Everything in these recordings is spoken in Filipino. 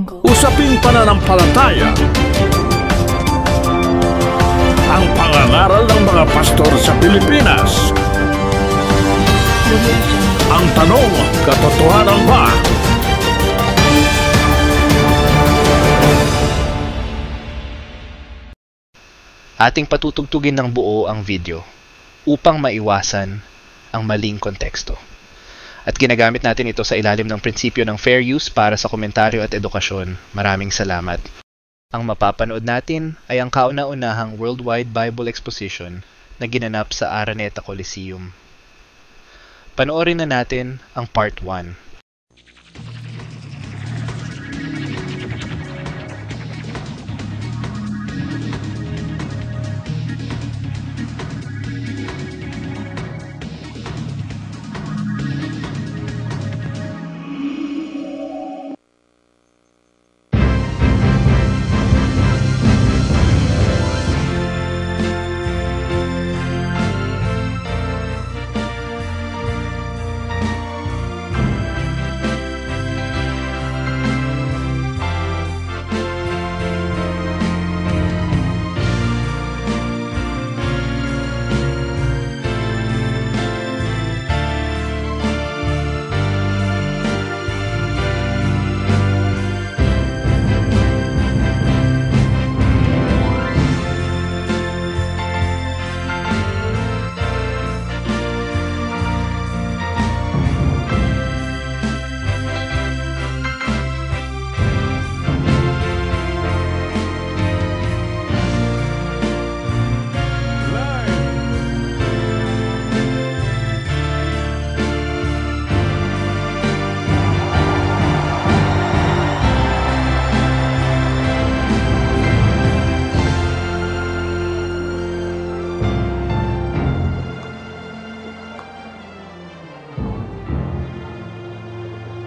Usaping pananampalataya. Ang pangangaral ng mga pastor sa Pilipinas. Ang tanong, katotohanan ba? Ating patutugtugin ng buo ang video upang maiwasan ang maling konteksto. At ginagamit natin ito sa ilalim ng prinsipyo ng fair use para sa komentaryo at edukasyon. Maraming salamat. Ang mapapanood natin ay ang kauna-unahang Worldwide Bible Exposition na ginanap sa Araneta Coliseum. Panoorin na natin ang Part 1.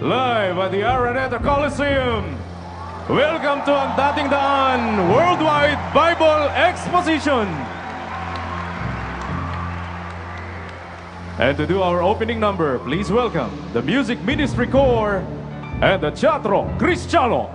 Live at the Araneta Coliseum, welcome to ang dating daan Worldwide Bible Exposition. And to do our opening number, please welcome the Music Ministry Corps and the Teatro Cristiano.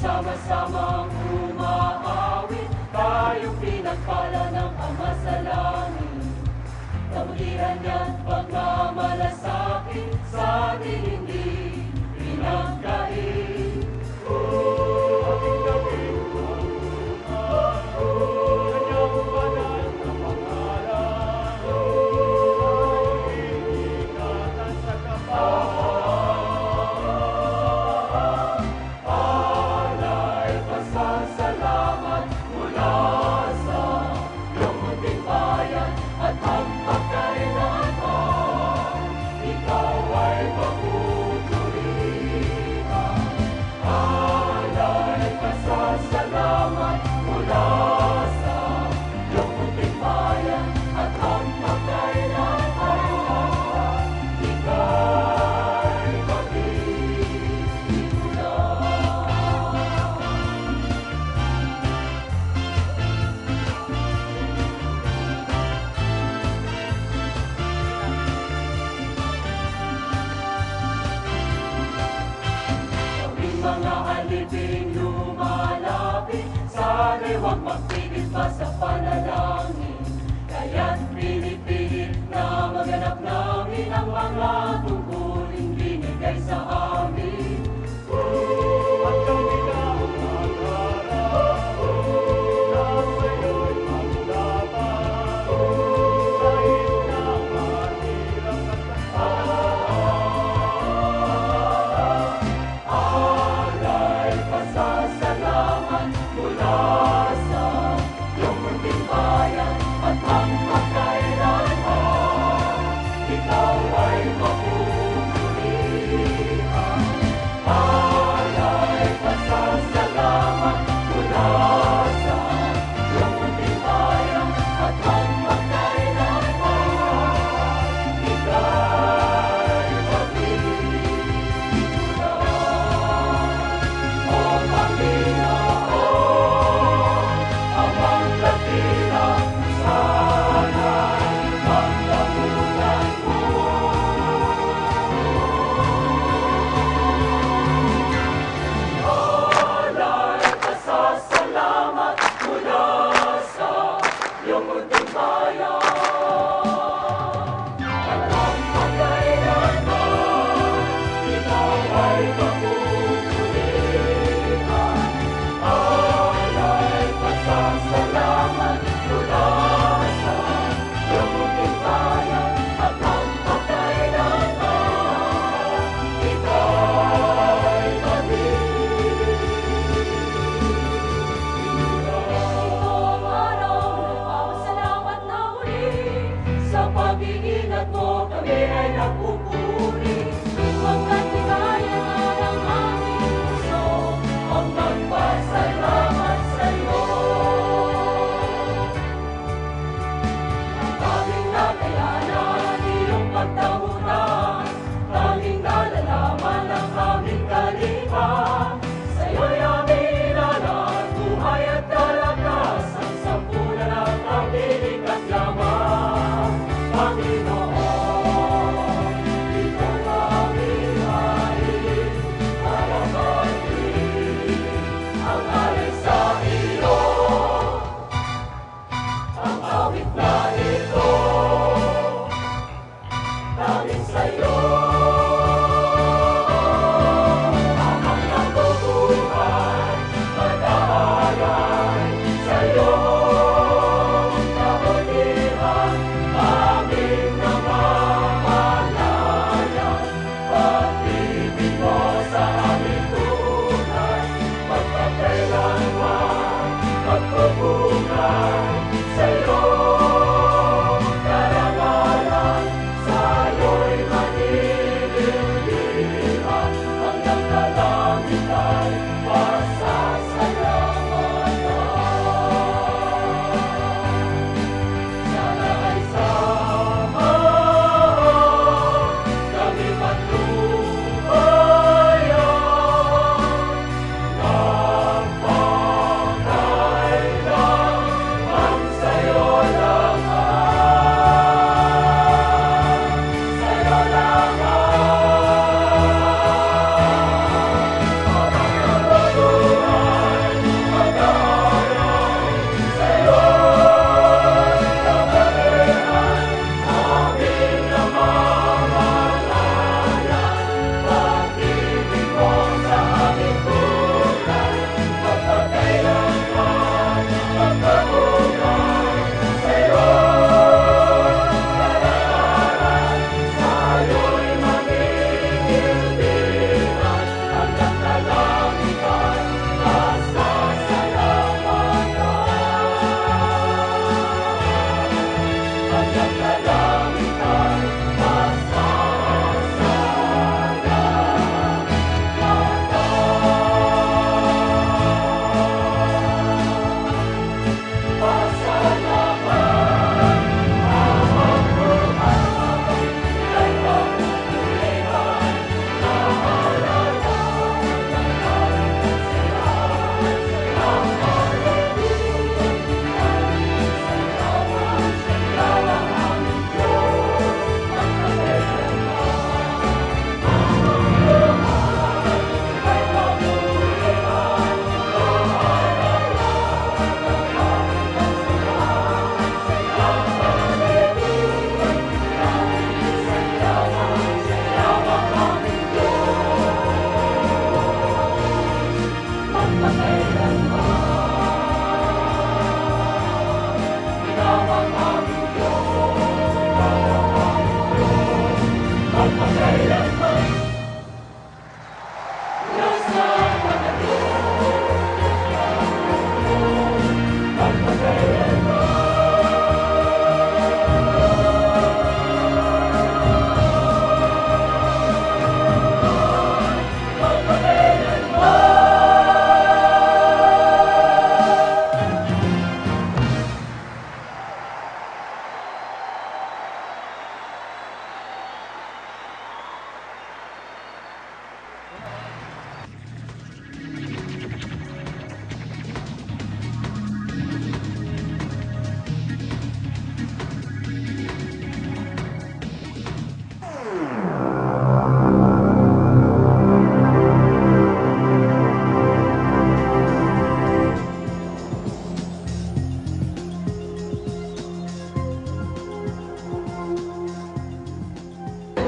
Sama-samang umaawit, tayong pinagpala ng Ama sa langit. Kamulihan niya't pagmamalasakit sa ating hindi pinagkait. Ating gawin ang kanyang banal na pangalan. Ingatan sa kapal. ay mapupurihan. Alay pasasalamat mula sa iyong munting bayan at ang magkailan ay hanggang ika'y mga alipin lumalapit, sana'y huwag magpigil pa sa panalangin. Kaya't pilit-pilit na maganap namin ang mga tungkulin binigay sa amin. At kami na mag-arap, na sa'yo'y maglaban, kahit na mahirap at alay pasasalamat mula sa iyong munting bayan at ang magkailanman, ikaw ay mabuhay.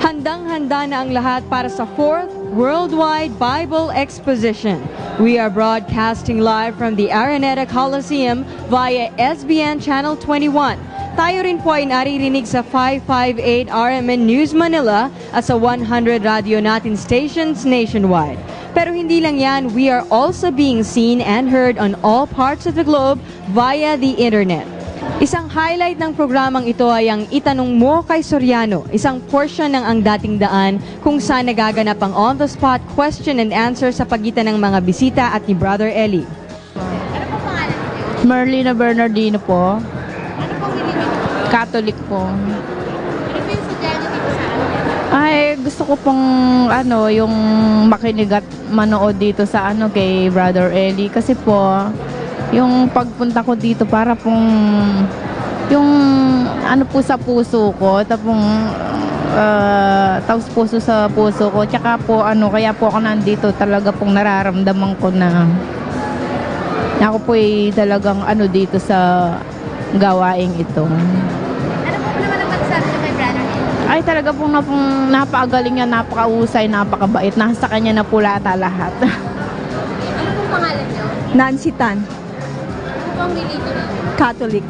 Handang-handa na ang lahat para sa 4th Worldwide Bible Exposition. We are broadcasting live from the Araneta Coliseum via SBN Channel 21. Tayo rin po ay naririnig sa 558 RMN News Manila at sa 100 Radio Natin stations nationwide. Pero hindi lang yan, we are also being seen and heard on all parts of the globe via the internet. Isang highlight ng programang ito ay ang Itanong Mo kay Soriano, isang portion ng Ang Dating Daan kung saan nagaganap ang on-the-spot question and answer sa pagitan ng mga bisita at ni Brother Eli. Ano po pangalan niyo? Merlina Bernardino po. Ano pong religion niyo? Catholic po. Ano po yung sadya niyo dito sa amin? Ay, gusto ko pong yung makinig at manood dito sa kay Brother Eli kasi po yung pagpunta ko dito para pong yung po sa puso ko, tapong taos puso sa puso ko, tsaka po kaya po ako nandito, talaga pong nararamdaman ko na ako po ay talagang dito sa gawaing ito. Ano po naman ang masasabi niyo kay Brother Eli? Ay talaga pong napakagaling niya, napakausay, napakabait, nasa kanya na po lahat. Ano pong pangalan niyo? Nancy Tan, Ano pong religion niyo? Catholic.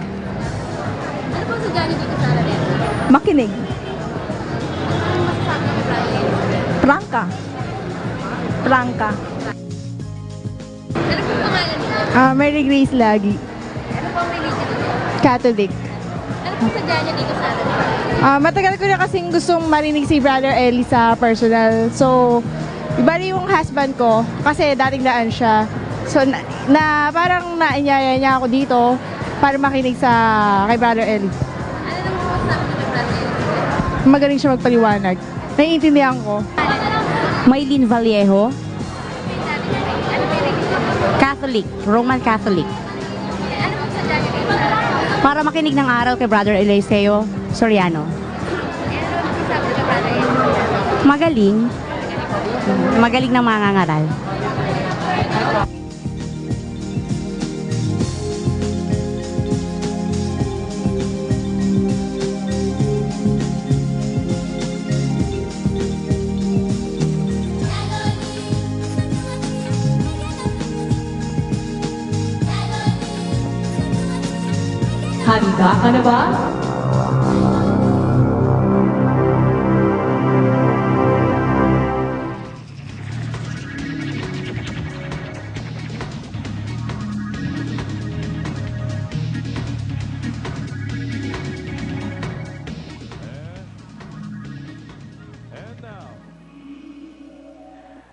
Ano pong sadya niyo dito sa amin? Makinig, Ano pong masasabi niyo kay Brother Eli? prangka. Prangka. Ano pong pangalan niyo? Mary Grace Lagi, Ano pong religion niyo? Catholic. Ano pong sadya niyo dito sa amin? Matagal ko na kasing gustong marinig si Brother Eli sa personal. So, ibali yung husband ko kasi dating daan siya. So, parang nainyaya niya ako dito para makinig kay Brother Eli. Ano naman masasabi niyo kay Brother Eli? Magaling siya magpaliwanag. Naiintindihan ko. Maylin Vallejo, Ano pong religion niyo? Catholic, Roman Catholic. Ano pong sadya niyo dito sa amin? Para makinig ng aral kay Brother Eliseo Soriano. Ano naman masasabi niyo kay Brother Eli? Magaling. Magaling na mangangaral. Handa ka na ba?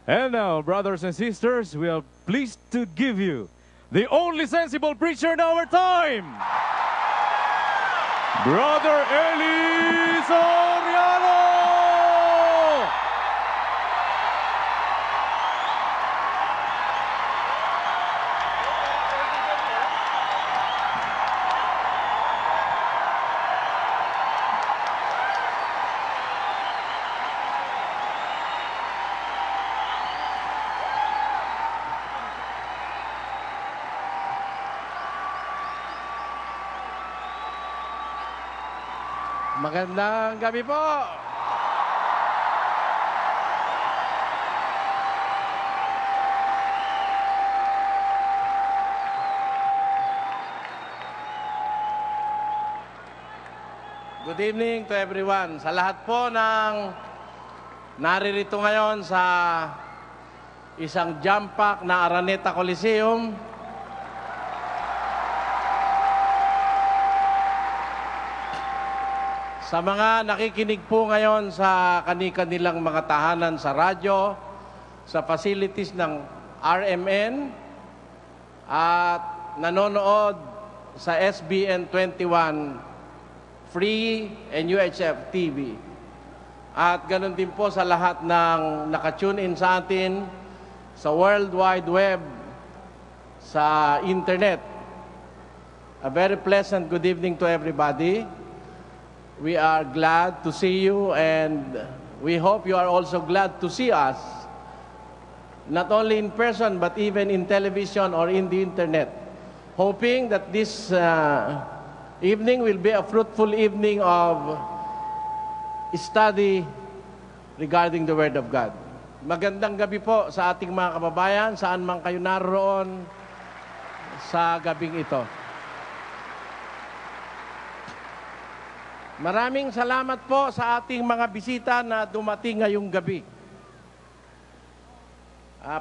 And now, brothers and sisters, we are pleased to give you the only sensible preacher in our time, Brother Eli Soriano! Magandang gabi po. Good evening to everyone. Sa lahat po ng naririto ngayon sa isang jam-pack na Araneta Coliseum. Sa mga nakikinig po ngayon sa kani-kanilang mga tahanan sa radyo, sa facilities ng RMN, at nanonood sa SBN 21 Free and UHF TV. At ganun din po sa lahat ng nakatune in sa atin sa World Wide Web, sa Internet. A very pleasant good evening to everybody. We are glad to see you, and we hope you are also glad to see us, not only in person but even in television or in the Internet. Hoping that this evening will be a fruitful evening of study regarding the Word of God. Magandang gabi po sa ating mga kababayan, saan man kayo naroon sa gabing ito. Maraming salamat po sa ating mga bisita na dumating ngayong gabi.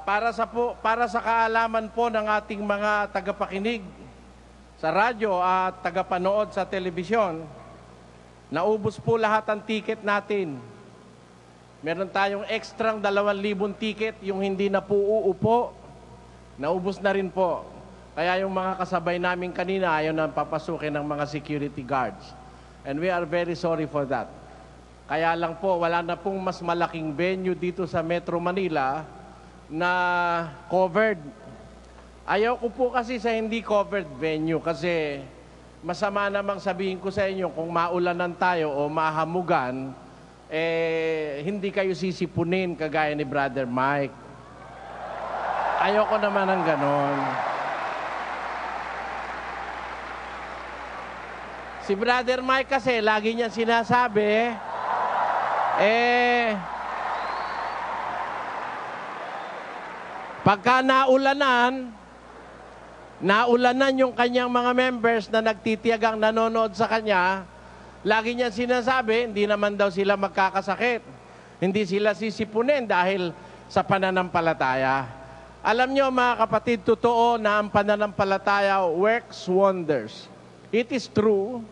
Para sa kaalaman po ng ating mga tagapakinig sa radyo at tagapanood sa telebisyon, naubos po lahat ang ticket natin. Meron tayong ekstrang 2,000 ticket, yung hindi na po uupo, naubos na rin po. Kaya yung mga kasabay namin kanina, ayaw na papasukin ng mga security guards. And we are very sorry for that. Kaya lang po, wala na pong mas malaking venue dito sa Metro Manila na covered. Ayaw ko po kasi sa hindi covered venue kasi masama namang sabihin ko sa inyo kung maulanan tayo o mahamugan, hindi kayo sisipunin kagaya ni Brother Mike. Ayaw ko naman ng ganon. Si Brother Mike kasi, lagi niya sinasabi, pagka naulanan yung kanyang mga members na nagtitiyagang nanonood sa kanya, lagi niya sinasabi, hindi naman daw sila magkakasakit. Hindi sila sisipunin dahil sa pananampalataya. Alam niyo mga kapatid, totoo na ang pananampalataya works wonders. It is true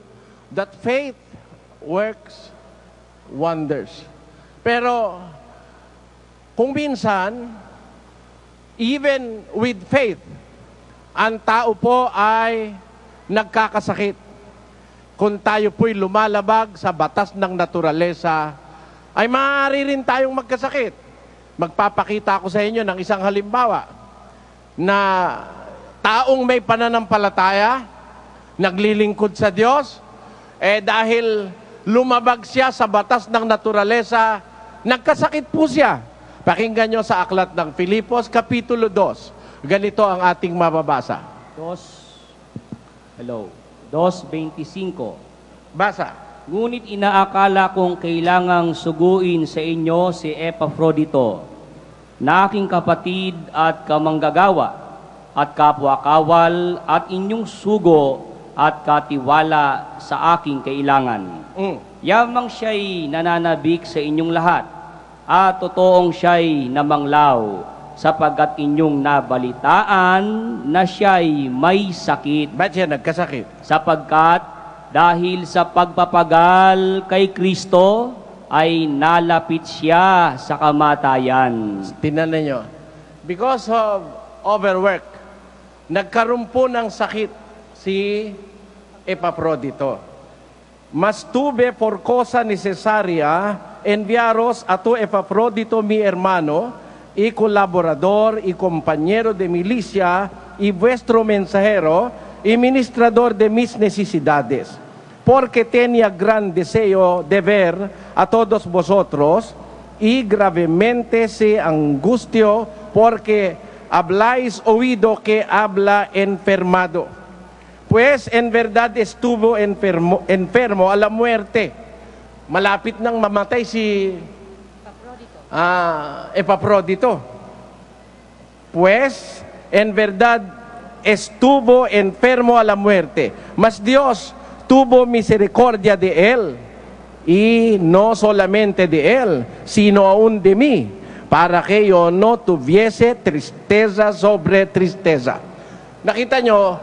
that faith works wonders. Pero kung minsan, even with faith, ang tao po ay nagkakasakit. Kung tayo po'y lumalabag sa batas ng naturalesa, ay maaari rin tayong magkasakit. Magpapakita ako sa inyo ng isang halimbawa na taong may pananampalataya, naglilingkod sa Diyos, dahil lumabag siya sa batas ng naturalesa, nagkasakit po siya. Pakinggan nyo sa aklat ng Filipos, Kapitulo 2. Ganito ang ating mababasa. 2:25. Basa. Ngunit inaakala kong kailangang suguin sa inyo si Epafrodito, na aking kapatid at kamanggagawa, at kapwa-kawal, at inyong sugo, at katiwala sa aking kailangan. Yamang siya'y nananabik sa inyong lahat, at totoong siya'y namanglaw, sapagkat inyong nabalitaan na siya'y may sakit. Ba't siya nagkasakit? Sapagkat dahil sa pagpapagal kay Kristo, ay nalapit siya sa kamatayan. Tingnan niyo. Because of overwork, nagkaroon po ng sakit si Epafrodito. Mas tuve por cosa necesaria enviaros a tu Epafrodito mi hermano y colaborador y compañero de milicia y vuestro mensajero y ministrador de mis necesidades, porque tenía gran deseo de ver a todos vosotros y gravemente se angustio porque habláis oído que habla enfermado. Pues en verdad estuvo enfermo a la muerte. Malapit nang mamatay si Epafrodito. Pues en verdad estuvo enfermo a la muerte. Mas Dios tuvo misericordia de él y no solamente de Él, sino aún de mí, para que yo no tuviese tristeza sobre tristeza. Nakita nyo,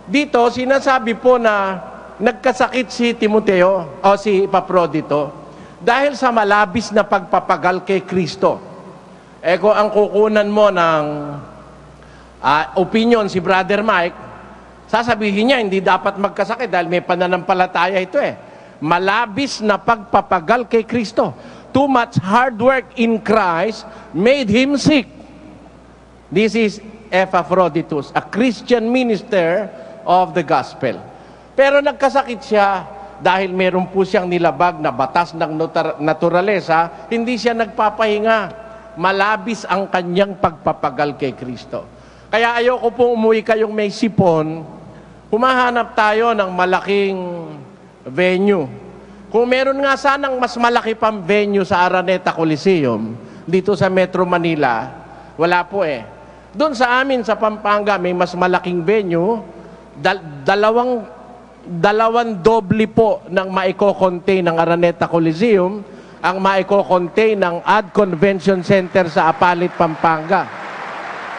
dito sinasabi po na nagkasakit si Timoteo o si Epaprodito dahil sa malabis na pagpapagal kay Kristo. Kung ang kukunan mo ng opinion si Brother Mike, sasabihin niya hindi dapat magkasakit dahil may pananampalataya ito Malabis na pagpapagal kay Kristo. Too much hard work in Christ made him sick. This is Epaphroditus, a Christian minister of the gospel. Pero nagkasakit siya dahil meron po siyang nilabag na batas ng naturalesa, hindi siya nagpapahinga. Malabis ang kanyang pagpapagal kay Kristo. Kaya ayoko pong umuwi kayong may sipon, humahanap tayo ng malaking venue. Kung meron nga sanang mas malaki pang venue sa Araneta Coliseum, dito sa Metro Manila, wala po Doon sa amin, sa Pampanga, may mas malaking venue, dalawang doble po ng maiko-contain ng Araneta Coliseum, ang maiko-contain ng Ad Convention Center sa Apalit, Pampanga.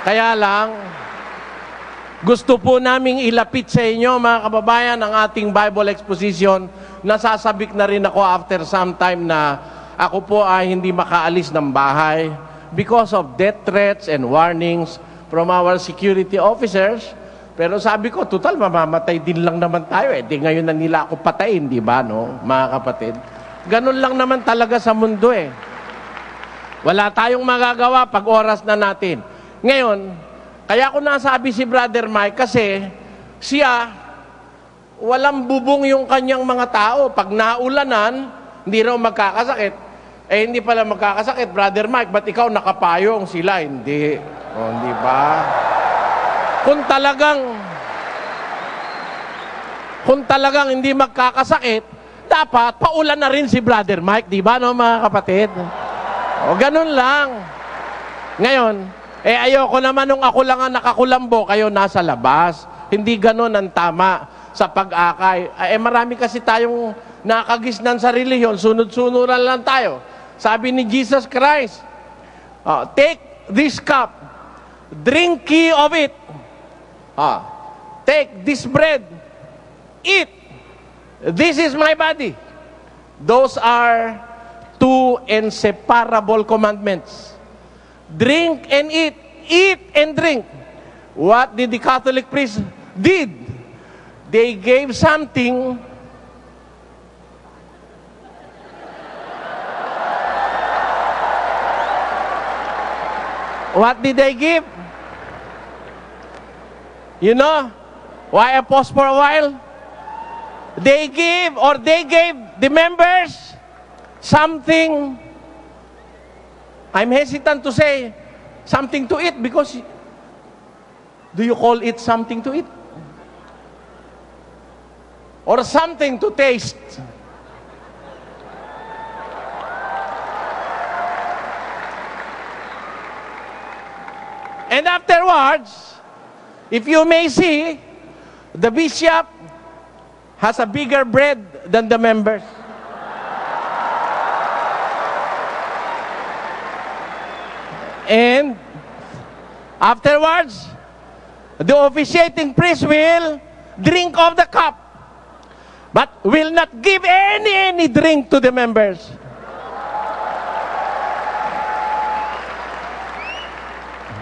Kaya lang, gusto po naming ilapit sa inyo, mga kababayan, ang ating Bible exposition. Nasasabik na rin ako after some time na ako po ay hindi makaalis ng bahay because of death threats and warnings from our security officers. Pero sabi ko, total, mamamatay din lang naman tayo. Di ngayon na nila ako patayin, di ba, no, mga kapatid? Ganun lang naman talaga sa mundo Wala tayong magagawa pag oras na natin. Ngayon, kaya ako nasabi si Brother Mike kasi siya, walang bubong yung kanyang mga tao. Pag naulanan, hindi raw magkakasakit. Hindi pala magkakasakit, Brother Mike, ba't ikaw nakapayong? Sila, hindi. Hindi ba? Kung talagang hindi magkakasakit, dapat paulan na rin si Brother Mike, di ba, no, mga kapatid? Ganun lang. Ngayon, ayoko naman nung ako lang ang nakakulambo, kayo nasa labas. Hindi ganun ang tama sa pag-akay. Marami kasi tayong nakagisnan sa reliyon, sunod-sunuran lang tayo. Sabi ni Jesus Christ, take this cup, drink ye of it. Take this bread, eat. This is my body. Those are two inseparable commandments. Drink and eat. Eat and drink. What did the Catholic priest did? They gave something. What did they give? You know why I pause for a while? They gave the members something. I'm hesitant to say something to eat because do you call it something to eat? Or something to taste? And afterwards, if you may see, the bishop has a bigger bread than the members. And afterwards, the officiating priest will drink of the cup, but will not give any drink to the members.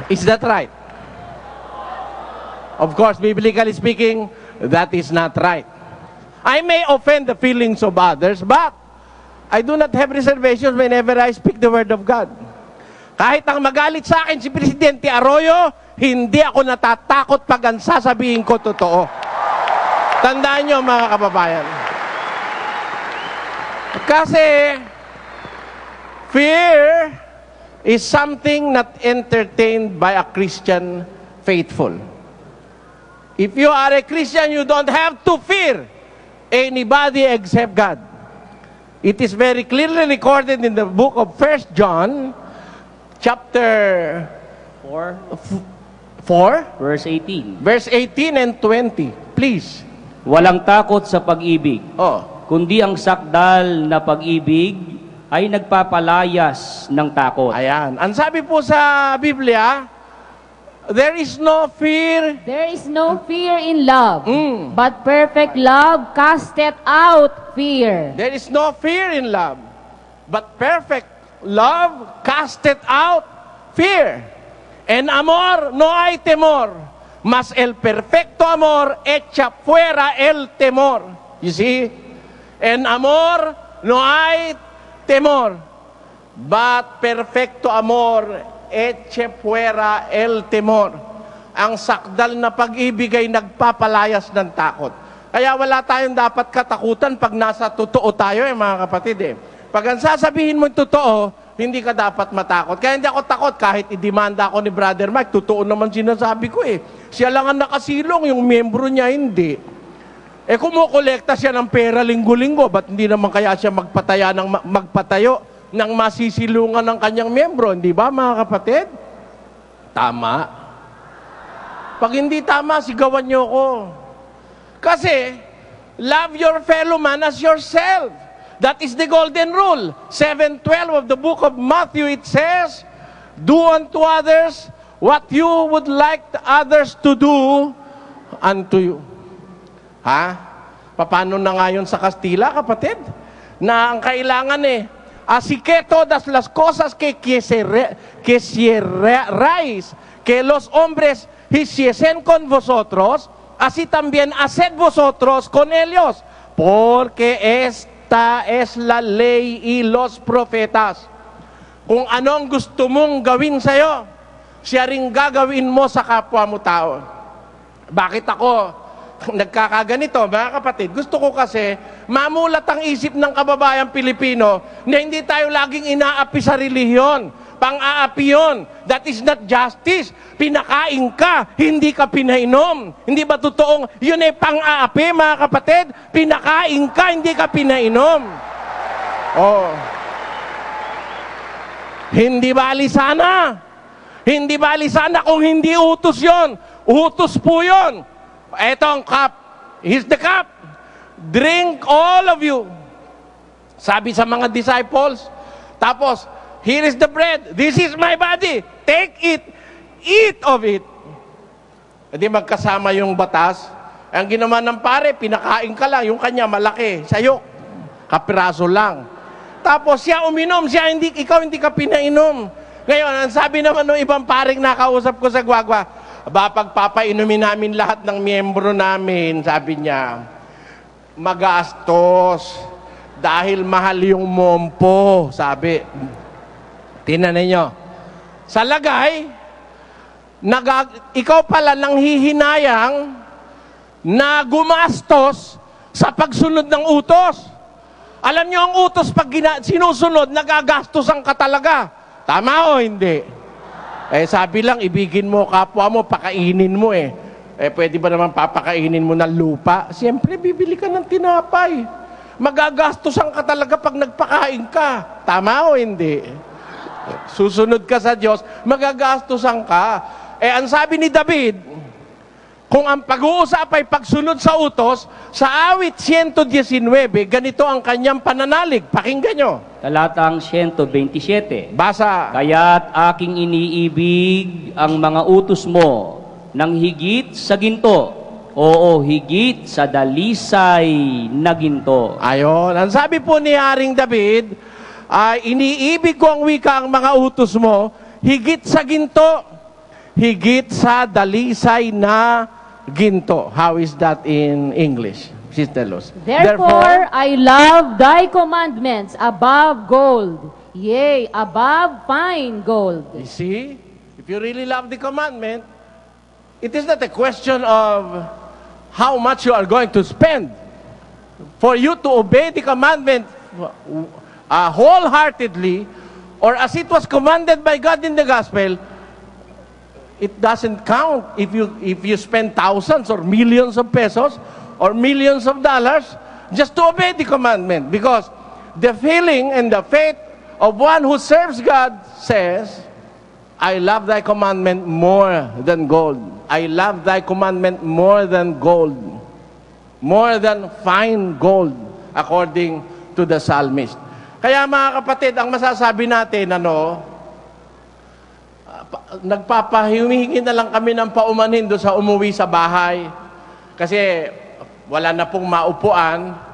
Is that right? Of course, biblically speaking, that is not right. I may offend the feelings of others, but I do not have reservations whenever I speak the word of God. Kahit ang magalit sa akin si Presidente Arroyo, hindi ako natatakot pag ang sasabihin ko totoo. Tandaan nyo, mga kababayan. Kasi fear is something not entertained by a Christian faithful. If you are a Christian, you don't have to fear anybody except God. It is very clearly recorded in the book of 1 John, chapter 4, verse 18. Verse 18 and 20. Please. Walang takot sa pag-ibig. kundi ang sakdal na pag-ibig ay nagpapalayas ng takot. Ayan. Ang sabi po sa Biblia, there is no fear. There is no fear in love, but perfect love casteth out fear. There is no fear in love, but perfect love casteth out fear. En amor no hay temor, mas el perfecto amor echa fuera el temor. You see? En amor no hay temor, but perfecto amor echa fuera el temor. Ang sakdal na pag-ibig ay nagpapalayas ng takot. Kaya wala tayong dapat katakutan pag nasa totoo tayo, mga kapatid. Pag ang sasabihin mo yung totoo, hindi ka dapat matakot. Kaya hindi ako takot kahit idemanda ako ni Brother Mike. Totoo naman sinasabi ko Siya lang ang nakasilong, yung miyembro niya hindi. Kumukolekta siya ng pera linggo-linggo. Ba't hindi naman kaya siya magpatayo ng masisilungan ng kanyang miyembro? Hindi ba, mga kapatid? Tama. Pag hindi tama, sigawan niyo ko. Kasi, love your fellow man as yourself. That is the golden rule. 7:12 of the book of Matthew, it says, do unto others what you would like others to do unto you. Paano na nga yun sa Kastila, kapatid? Na ang kailangan así que todas las cosas que quisierais que los hombres hiciesen con vosotros, así también haced vosotros con ellos, porque esta es la ley y los profetas. Kung anong gusto mong gawin sa'yo, siya rin gagawin mo sa kapwa mo tao. Bakit ako nagkakaganito, mga kapatid? Gusto ko kasi mamulat ang isip ng kababayang Pilipino na hindi tayo laging inaapi sa relihiyon. Pang-aapi yun. That is not justice. Pinakain ka, hindi ka pinainom. Hindi ba totoong yun pang-aapi, mga kapatid? Pinakain ka, hindi ka pinainom. Hindi bali sana. Hindi bali sana kung hindi utos yon. Utos po yun. Etong cup. Here's the cup. Drink all of you. Sabi sa mga disciples. Tapos, here is the bread. This is my body. Take it. Eat of it. Hindi magkasama yung batas. Ang ginawa ng pare, pinakain ka lang. Yung kanya malaki. Sa'yo, kapiraso lang. Tapos siya uminom. Ikaw hindi ka pinainom. Ngayon, ang sabi naman ng ibang paring nakausap ko sa Guagua, pagpapainumin namin lahat ng miyembro namin, sabi niya, magastos dahil mahal yung mompo, sabi. Tingnan ninyo. Sa lagay, ikaw pala nang hihinayang na gumastos sa pagsunod ng utos. Alam niyo ang utos pag sinusunod, nagagastosan ka talaga. Tama o hindi? Sabi lang, ibigin mo kapwa mo, pakainin mo pwede ba naman papakainin mo ng lupa? Siyempre, bibili ka ng tinapay. Magagastosan ka talaga pag nagpakain ka. Tama o hindi? Susunod ka sa Diyos, magagastosan ka. Ang sabi ni David, kung ang pag-uusap ay pagsunod sa utos, sa awit 119, ganito ang kanyang pananalig. Pakinggan nyo. Talatang 127. Basa. Kaya't aking iniibig ang mga utos mo ng higit sa ginto. Oo, higit sa dalisay na ginto. Ayon. Ang sabi po ni Haring David, ay iniibig ko ang wika ang mga utos mo, higit sa ginto, higit sa dalisay na ginto. How is that in English, Sister Luz? Therefore, I love thy commandments above gold, yea, above fine gold. You see, if you really love the commandment, it is not a question of how much you are going to spend. For you to obey the commandment wholeheartedly, or as it was commanded by God in the gospel, it doesn't count if you spend thousands or millions of pesos or millions of dollars just to obey the commandment. Because the feeling and the faith of one who serves God says, I love thy commandment more than gold. I love thy commandment more than gold. More than fine gold. according to the psalmist. Kaya mga kapatid, ang masasabi natin, nagpapahihingi na lang kami ng paumanhin doon sa umuwi sa bahay. Kasi wala na pong maupuan.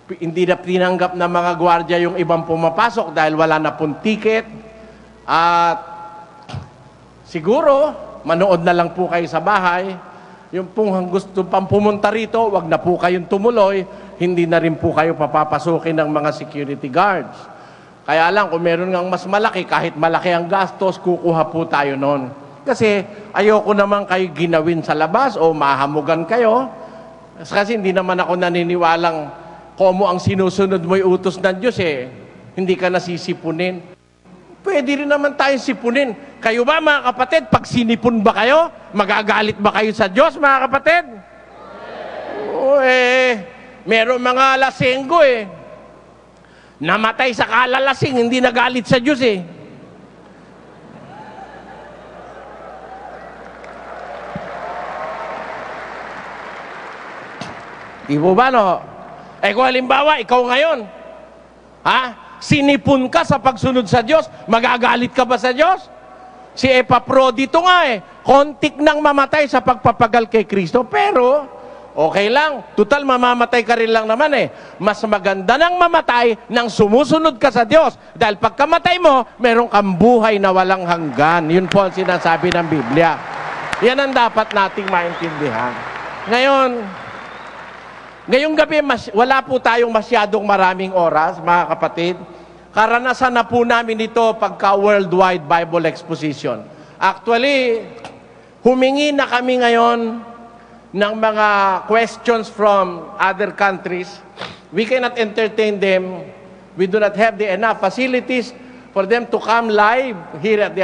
Hindi na tinanggap ng mga gwardiya yung ibang pumapasok dahil wala na pong ticket. At siguro, manood na lang po kayo sa bahay. Yung pong gusto pang pumunta rito, wag na po kayong tumuloy. Hindi na rin po kayo papapasukin ng mga security guards. Kaya lang, kung meron ngang mas malaki, kahit malaki ang gastos, kukuha po tayo nun. Kasi ayoko naman kayo ginawin sa labas o mahamugan kayo. Kasi hindi naman ako naniniwalang komo ang sinusunod mo yung utos ng Diyos hindi ka nasisipunin. Pwede rin naman tayong sipunin. Kayo ba mga kapatid, pag sinipon ba kayo, magagalit ba kayo sa Diyos mga kapatid? Meron mga lasenggo namatay sa kalalasing, hindi nagalit sa Diyos Di mo ba, kung halimbawa, ikaw ngayon, sinipon ka sa pagsunod sa Diyos, magagalit ka ba sa Diyos? Si Epaprodito nga kontik nang mamatay sa pagpapagal kay Kristo, pero okay lang, total mamamatay ka rin lang naman Mas maganda nang mamatay nang sumusunod ka sa Diyos. Dahil pagkamatay mo, meron kang buhay na walang hanggan. Yun po ang sinasabi ng Biblia. Yan ang dapat nating maintindihan. Ngayong gabi, wala po tayong masyadong maraming oras, mga kapatid. Karanasan na po namin ito pagka Worldwide Bible Exposition. Actually, humingi na kami ngayon ng mga questions from other countries. We cannot entertain them. We do not have the enough facilities for them to come live here at the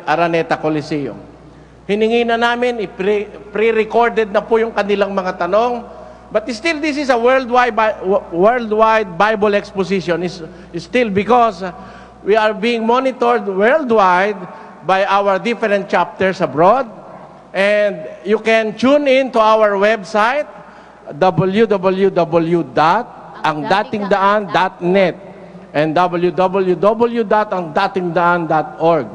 Araneta Coliseum. Hiningi na namin, pre-recorded na po yung kanilang mga tanong. But still, this is a worldwide Bible exposition. Is still because we are being monitored worldwide by our different chapters abroad. And you can tune in to our website, www.angdatingdaan.net and www.angdatingdaan.org.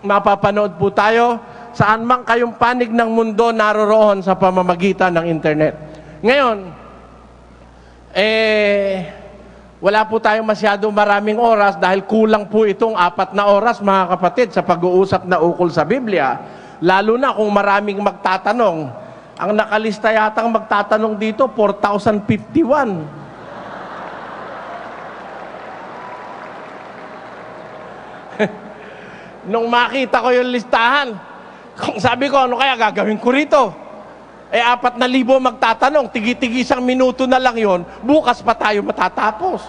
Mapapanood po tayo saan man kayong panig ng mundo naroroon sa pamamagitan ng internet. Ngayon, wala po tayong masyadong maraming oras dahil kulang po itong 4 na oras, mga kapatid, sa pag-uusap na ukol sa Biblia. Lalo na kung maraming magtatanong. Ang nakalista yatang magtatanong dito, 4,051. Nung makita ko yung listahan, sabi ko, ano kaya gagawin ko rito? 4,000 magtatanong, tigi-tigi 1 minuto na lang yon, bukas pa tayo matatapos.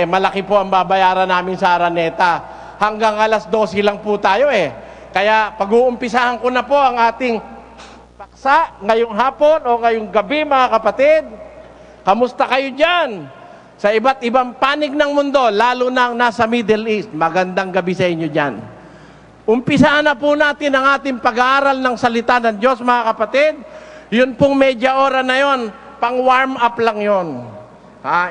Malaki po ang babayaran namin sa Araneta. Hanggang alas 12 lang po tayo Kaya pag-uumpisahan ko na po ang ating paksa ngayong hapon o ngayong gabi, mga kapatid. Kamusta kayo dyan? Sa iba't ibang panig ng mundo, lalo na nasa Middle East. Magandang gabi sa inyo dyan. Umpisaan na po natin ang ating pag-aaral ng salita ng Diyos, mga kapatid. Yun pong media ora na yon, pang warm up lang yon.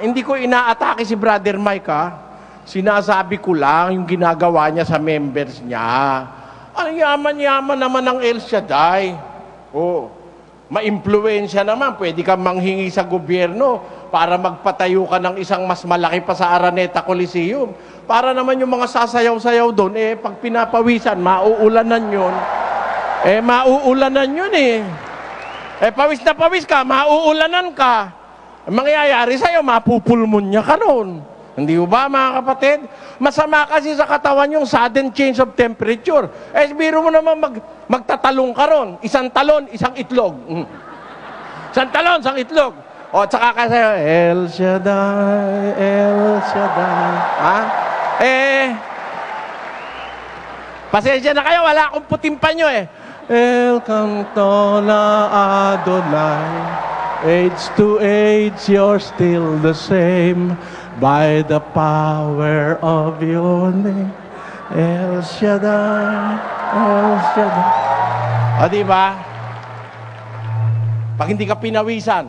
Hindi ko inaatake si Brother Mike, Sinasabi ko lang yung ginagawa niya sa members niya. Ang yaman-yaman naman ng El Shaddai. Ma-impluensya naman. Pwede kang manghingi sa gobyerno para magpatayo ka ng isang mas malaki pa sa Araneta Coliseum. Para naman yung mga sasayaw-sayaw doon, pag pinapawisan, mauulanan yun. Mauulanan yun pawis na pawis ka, mauulanan ka. Mangyayari sa'yo, mapupulmonya ka noon. Hindi ba, mga kapatid? Masama kasi sa katawan yung sudden change of temperature. Biro mo naman magtatalong ka ron. Isang talon, isang itlog. Isang talon, isang itlog. Tsaka kasi, El Shaddai, El Shaddai. Pasensya na kayo, wala akong puting panyo El Cantola Adonai, age to age, you're still the same. By the power of your name, El Shaddai, El Shaddai. Diba? Pag hindi ka pinawisan,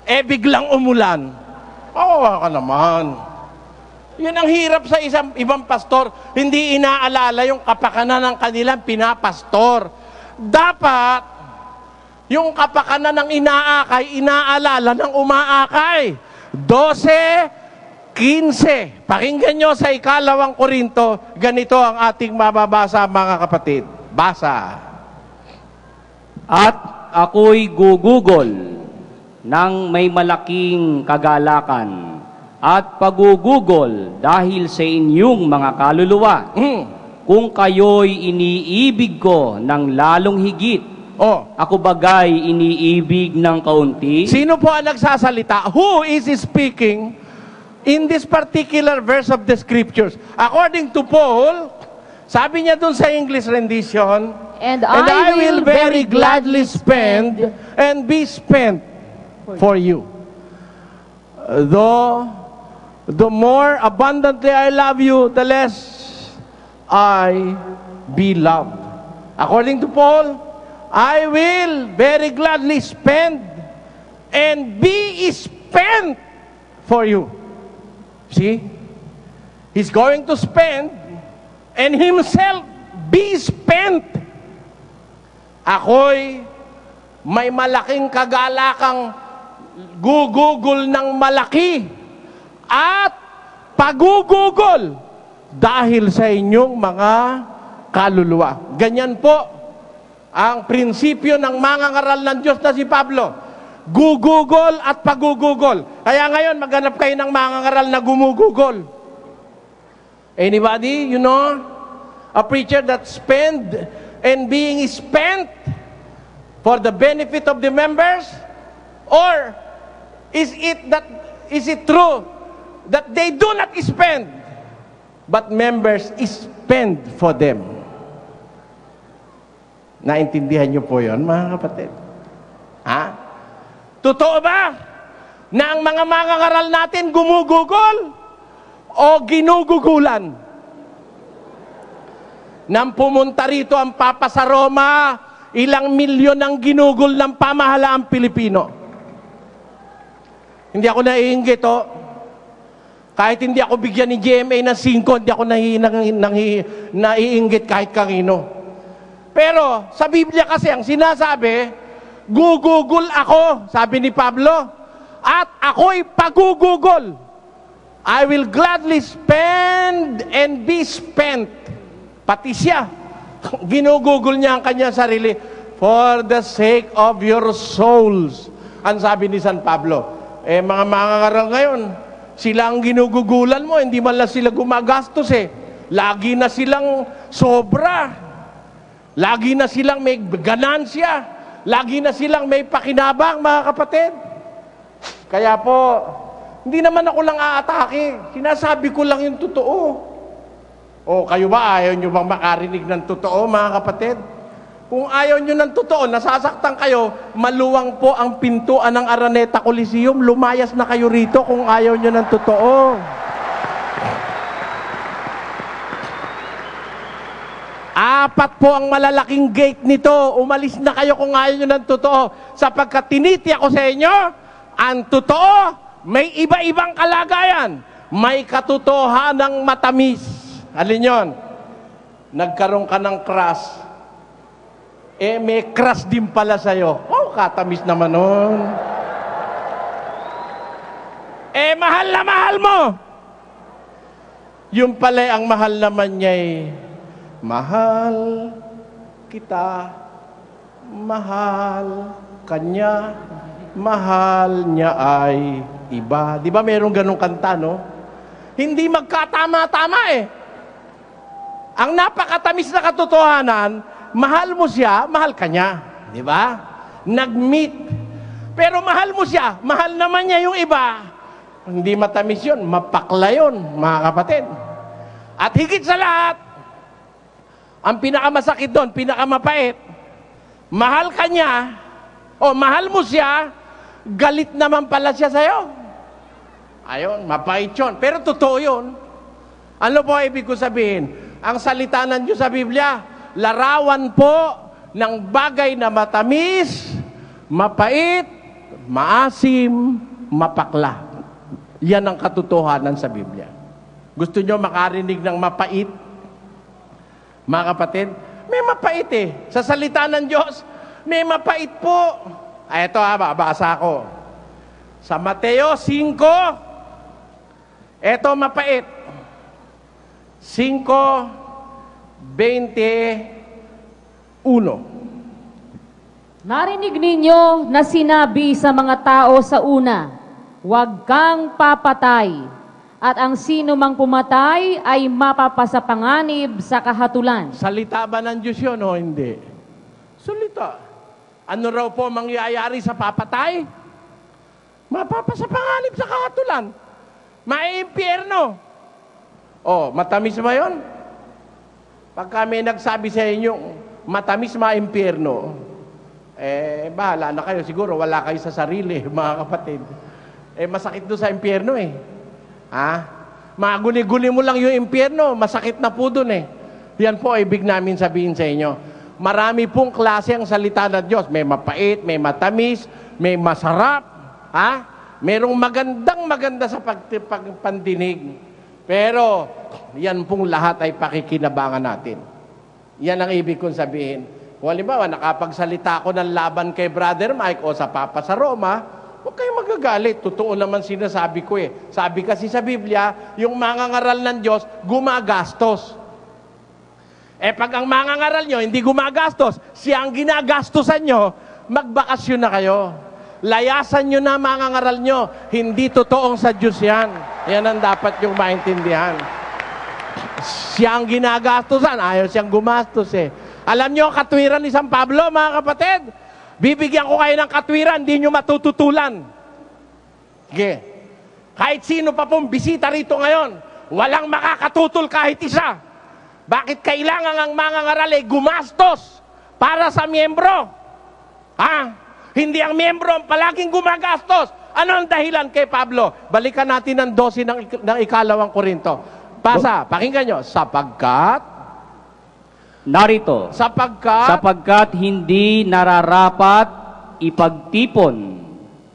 biglang umulan. Kawawa ka naman. Yun ang hirap sa ibang pastor. Hindi inaalala yung kapakanan ng kanilang pinapastor. Dapat, yung kapakanan ng inaakay, inaalala ng umaakay. 12:15. Pakinggan nyo sa 2 Korinto, ganito ang ating mababasa, mga kapatid. Basa. At ako'y gugugol ng may malaking kagalakan at pagugugol dahil sa inyong mga kaluluwa. Kung kayo'y iniibig ko ng lalong higit, ako bagay iniibig ng kaunti? Sino po ang nagsasalita? Who is speaking in this particular verse of the scriptures? According to Paul, sabi niya dun sa English rendition, And I will very gladly spend and be spent for you. Though the more abundantly I love you, the less I be loved. According to Paul, I will very gladly spend and be spent for you. See? He's going to spend and himself be spent. Ako'y may malaking kagalakang gugugol ng malaki at pagugugol dahil sa inyong mga kaluluwa. Ganyan po ang prinsipyo ng mangangaral ng Diyos na si Pablo. Gugugol at pagugugol. Kaya ngayon, maghanap kayo ng mangangaral na gumugugol. Anybody, you know, a preacher that spend and being spent for the benefit of the members? Or is it true that they do not spend, but members spend for them? Naintindihan niyo po yun, mga kapatid? Ha? Totoo ba na ang mga mangangaral natin gumugugol o ginugugulan? Nang pumunta rito ang Papa sa Roma, ilang milyon ang ginugol ng pamahalaang Pilipino. Hindi ako naiinggit, Kahit hindi ako bigyan ni GMA ng 5, hindi ako naiinggit kahit kanino. Pero sa Biblia kasi ang sinasabi, gugugol ako, sabi ni Pablo, at ako'y pagugugol. I will gladly spend and be spent. Pati siya, ginugugol niya ang kanyang sarili for the sake of your souls. Ang sabi ni San Pablo, mga mangangaral ngayon, sila ang ginugugulan mo, hindi man lang sila gumagastos Lagi na silang sobra. Lagi na silang may ganansya. Lagi na silang may pakinabang, mga kapatid. Kaya po, hindi naman ako lang aatake. Sinasabi ko lang yung totoo. O kayo ba, ayaw nyo bang makarinig ng totoo, mga kapatid? Kung ayaw nyo ng totoo, nasasaktan kayo, maluwang po ang pintuan ng Araneta Coliseum. Lumayas na kayo rito kung ayaw nyo ng totoo. Apat po ang malalaking gate nito. Umalis na kayo kung ayaw nyo ng totoo. Sapagkat tinitiyak ko sa inyo, ang totoo, may iba-ibang kalagayan. May katotohanang matamis. Alin yun? Nagkaroon ka ng crush. May crush din pala sa'yo. Katamis naman nun. Mahal na mahal mo. Yung pala ang mahal naman niya mahal kita, mahal kanya, mahal niya ay iba. Di ba mayroong ganong kanta, no? Hindi magkatama-tama Ang napakatamis na katotohanan, mahal mo siya, mahal ka niya. Di ba? Nag-meet. Pero mahal mo siya, mahal naman niya yung iba. Hindi matamis yun, mapakla yun, mga kapatid. At higit sa lahat, ang pinakamasakit doon, pinakamapait, mahal ka niya, o mahal mo siya, galit naman pala siya sa'yo. Ayun, mapait yun. Pero totoo yun. Ano po ibig ko sabihin? Ang salita ng Diyos sa Biblia, larawan po ng bagay na matamis, mapait, maasim, mapakla. Yan ang katotohanan sa Biblia. Gusto nyo makarinig ng mapait? Mga kapatid, may mapait eh. Sa salita ng Diyos, may mapait po. Ay, ito babasa ko. Sa Mateo 5, ito mapait. 5:21. Narinig ninyo na sinabi sa mga tao sa una, huwag kang papatay, at ang sino mang pumatay ay mapapasapanganib sa kahatulan. Salita ba ng Diyos yun o hindi? Salita. Ano raw po mangyayari sa papatay? Mapapasapanganib sa kahatulan. Maiimpyerno. Oh, matamis ba yun? Pagka may nagsabi sa inyo, matamis maimpyerno, bahala na kayo. Siguro wala kayo sa sarili, mga kapatid. Masakit doon sa impyerno eh. Maguni-guni mo lang yung impyerno, masakit na po doon eh. Yan po ibig namin sabihin sa inyo. Marami pong klase ang salita ng Diyos. May mapait, may matamis, may masarap. Merong maganda sa pagpandinig. Pero, yan pong lahat ay pakikinabangan natin. Yan ang ibig kong sabihin. Kung halimbawa, nakapagsalita ako ng laban kay Brother Mike o sa Papa sa Roma, huwag kayong magagalit. Totoo naman sinasabi ko eh. Sabi kasi sa Biblia, yung mangangaral ng Diyos, gumagastos. Pag ang mangangaral nyo, hindi gumagastos, siya ang ginagastosan nyo, magbakasyon na kayo. Layasan nyo na mangangaral nyo. Hindi totoong sa Diyos yan. Yan ang dapat yung maintindihan. Siya ang ginagastosan, ayaw siyang gumastos eh. Alam nyo, katwiran ni San Pablo, mga kapatid, bibigyan ko kayo ng katwiran, hindi nyo matututulan. Sige. Kahit sino pa pong bisita rito ngayon, walang makakatutol kahit isa. Bakit kailangan ang mangangaral ay gumastos para sa miyembro? Hindi ang miyembro ang palaging gumagastos. Ano ang dahilan kay Pablo? Balikan natin ang 12 ng ikalawang Korinto. Pasa, pakinggan nyo. Narito. Sapagkat hindi nararapat ipagtipon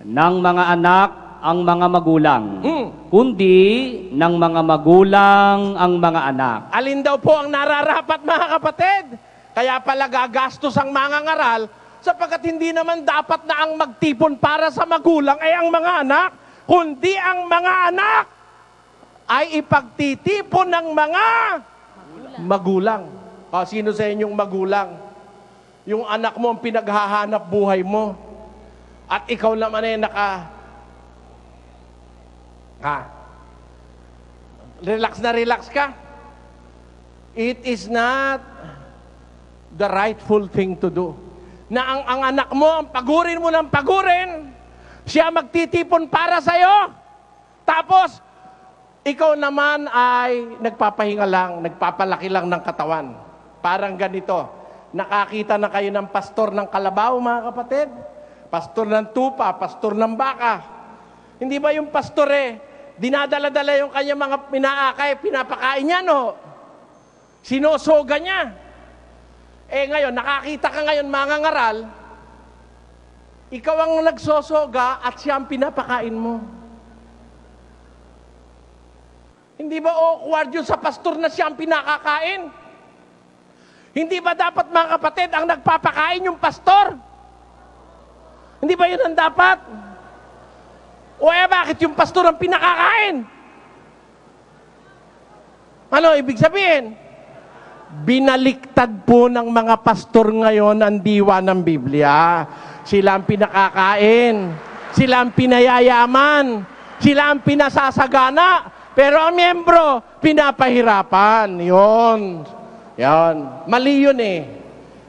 ng mga anak ang mga magulang, kundi ng mga magulang ang mga anak. Alin daw po ang nararapat, mga kapatid? Kaya pala gagastos ang mangangaral, sapagkat hindi naman dapat na ang magtipon para sa magulang ay ang mga anak, kundi ang mga anak ay ipagtitipon ng mga magulang. Sino sa inyong magulang? Yung anak mo ang pinaghahanap buhay mo. At ikaw naman ay relax na relax ka. It is not the rightful thing to do. Na ang anak mo, ang pagurin mo ng pagurin, siya magtitipon para sa'yo. Tapos, ikaw naman ay nagpapahinga lang, nagpapalaki lang ng katawan. Parang ganito, nakakita na kayo ng pastor ng kalabaw, mga kapatid? Pastor ng tupa, pastor ng baka. Hindi ba yung pastor dinadala-dala yung kanya mga pinaakay, pinapakain niya, no? Sinusoga niya. Ngayon, nakakita ka ngayon, mangangaral, ikaw ang nagsosoga at siya ang pinapakain mo. Hindi ba awkward yun sa pastor na siya ang pinakakain? Hindi ba dapat, mga kapatid, ang nagpapakain yung pastor? Hindi ba yun ang dapat? O bakit yung pastor ang pinakakain? Ano ibig sabihin? Binaliktad po ng mga pastor ngayon ang diwa ng Biblia. Sila ang pinakakain. Sila ang pinayayaman. Sila ang pinasasagana. Pero ang miyembro, pinapahirapan. Yon. Mali yun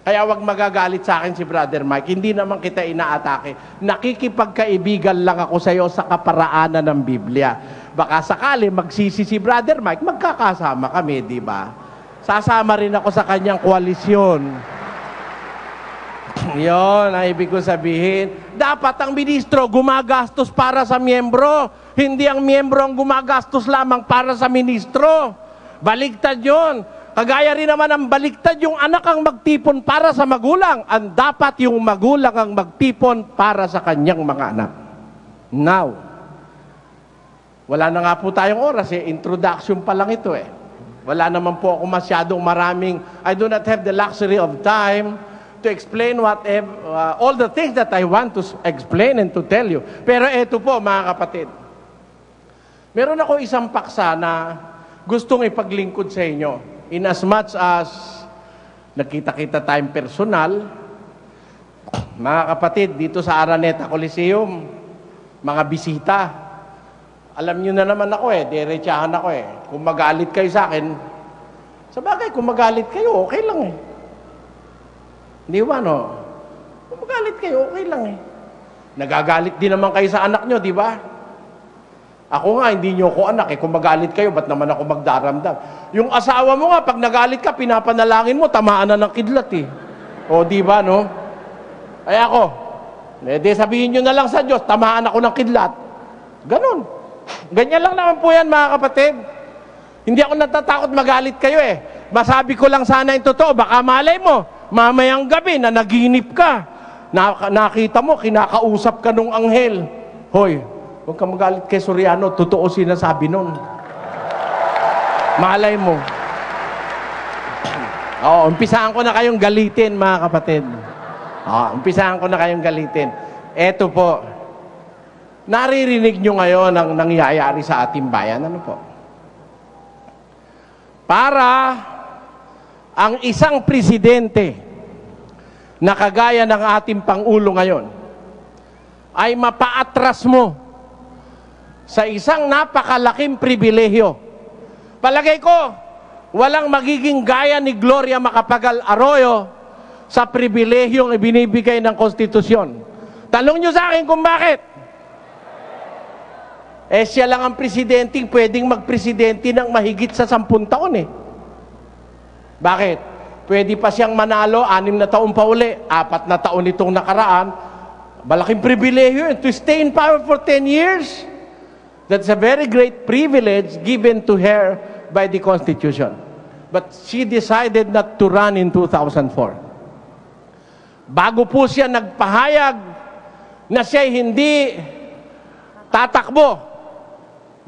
Kaya wag magagalit sa akin si Brother Mike. Hindi naman kita inaatake. Nakikipagkaibigan lang ako sa iyo sa kaparaanan ng Biblia. Baka sakali magsisi si Brother Mike, magkakasama kami, di ba? Sasama rin ako sa kanyang koalisyon. Yon, ang ibig ko sabihin. Dapat ang ministro gumagastos para sa miyembro. Hindi ang miyembro ang gumagastos lamang para sa ministro. Baligtad yon. Kagaya rin naman ang baliktad, yung anak ang magtipon para sa magulang, ang dapat yung magulang ang magtipon para sa kanyang mga anak. Now, wala na nga po tayong oras introduction pa lang ito Wala naman po ako masyadong maraming, I do not have the luxury of time to explain all the things that I want to explain and to tell you. Pero ito po mga kapatid, meron ako isang paksa na gustong ipaglingkod sa inyo. In as much as nakita-kita tayong personal, mga kapatid, dito sa Araneta Coliseum, mga bisita, alam nyo na naman ako diretsahan ako Kung magalit kayo sa akin, sa bagay, kung magalit kayo, okay lang Hindi ba, no? Kung magalit kayo, okay lang Nagagalit din naman kayo sa anak nyo, di ba? Ako nga, hindi nyo ko anak Kung magalit kayo, ba't naman ako magdaramdam? Yung asawa mo nga, pag nagalit ka, pinapanalangin mo, tamaan na ng kidlat O, di ba, no? Ay ako, sabihin nyo na lang sa Diyos, tamaan ako ng kidlat. Ganon. Ganyan lang naman po yan, mga kapatid. Hindi ako natatakot magalit kayo Masabi ko lang sana yung totoo, baka malay mo, mamayang gabi na naginip ka, nakita mo, kinakausap ka nung anghel. Hoy, huwag ka magalit kay Soriano, totoo sinasabi nun. Malay mo. Umpisahan ko na kayong galitin, mga kapatid. Umpisahan ko na kayong galitin. Eto po, naririnig nyo ngayon ang nangyayari sa ating bayan. Ano po? Para ang isang presidente na kagaya ng ating Pangulo ngayon ay mapaatras mo sa isang napakalaking pribilehyo. Palagay ko, walang magiging gaya ni Gloria Macapagal Arroyo sa pribilehyong ibinibigay ng konstitusyon. Tanong nyo sa akin kung bakit. Siya lang ang presidente, pwedeng magpresidente ng mahigit sa 10 taon Bakit? Pwede pa siyang manalo, 6 na taon pa uli, 4 na taon itong nakaraan. Malaking pribilehyo to stay in power for 10 years. That's a very great privilege given to her by the Constitution. But she decided not to run in 2004. Bago po siya nagpahayag na siya hindi tatakbo,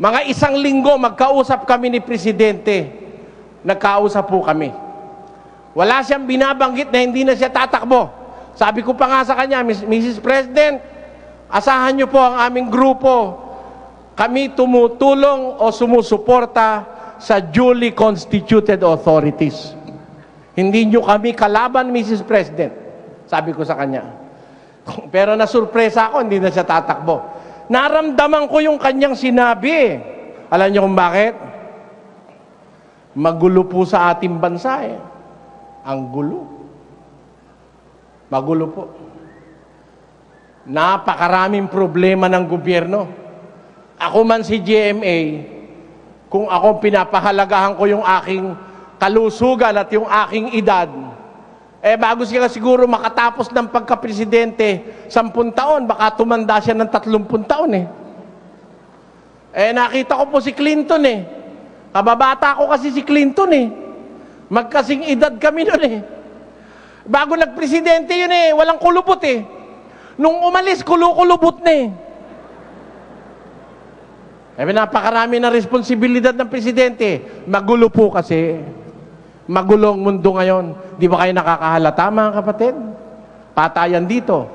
mga 1 linggo magkausap kami ni Presidente. Nagkausap po kami. Wala siyang binabanggit na hindi na siya tatakbo. Sabi ko pa nga sa kanya, Mrs. President, asahan niyo po ang aming grupo. Kami tumutulong o sumusuporta sa duly constituted authorities. Hindi niyo kami kalaban, Mrs. President. Sabi ko sa kanya. Pero nasurpresa ako, hindi na siya tatakbo. Naramdaman ko yung kanyang sinabi. Alam niyo kung bakit? Magulo po sa ating bansa Ang gulo. Magulo po. Napakaraming problema ng gobyerno. Ako man si GMA, kung ako pinapahalagahan ko yung aking kalusugan at yung aking edad, bago siya siguro makatapos ng pagka-presidente 10 taon, baka tumanda siya ng 30 taon nakita ko po si Clinton Kababata ko kasi si Clinton Magkasing edad kami noon Bago nagpresidente yun walang kulubot Nung umalis, kulubot na napakarami na responsibilidad ng presidente. Magulo po kasi. Magulong mundo ngayon. Di ba kayo nakakahalata, mga kapatid? Patayan dito.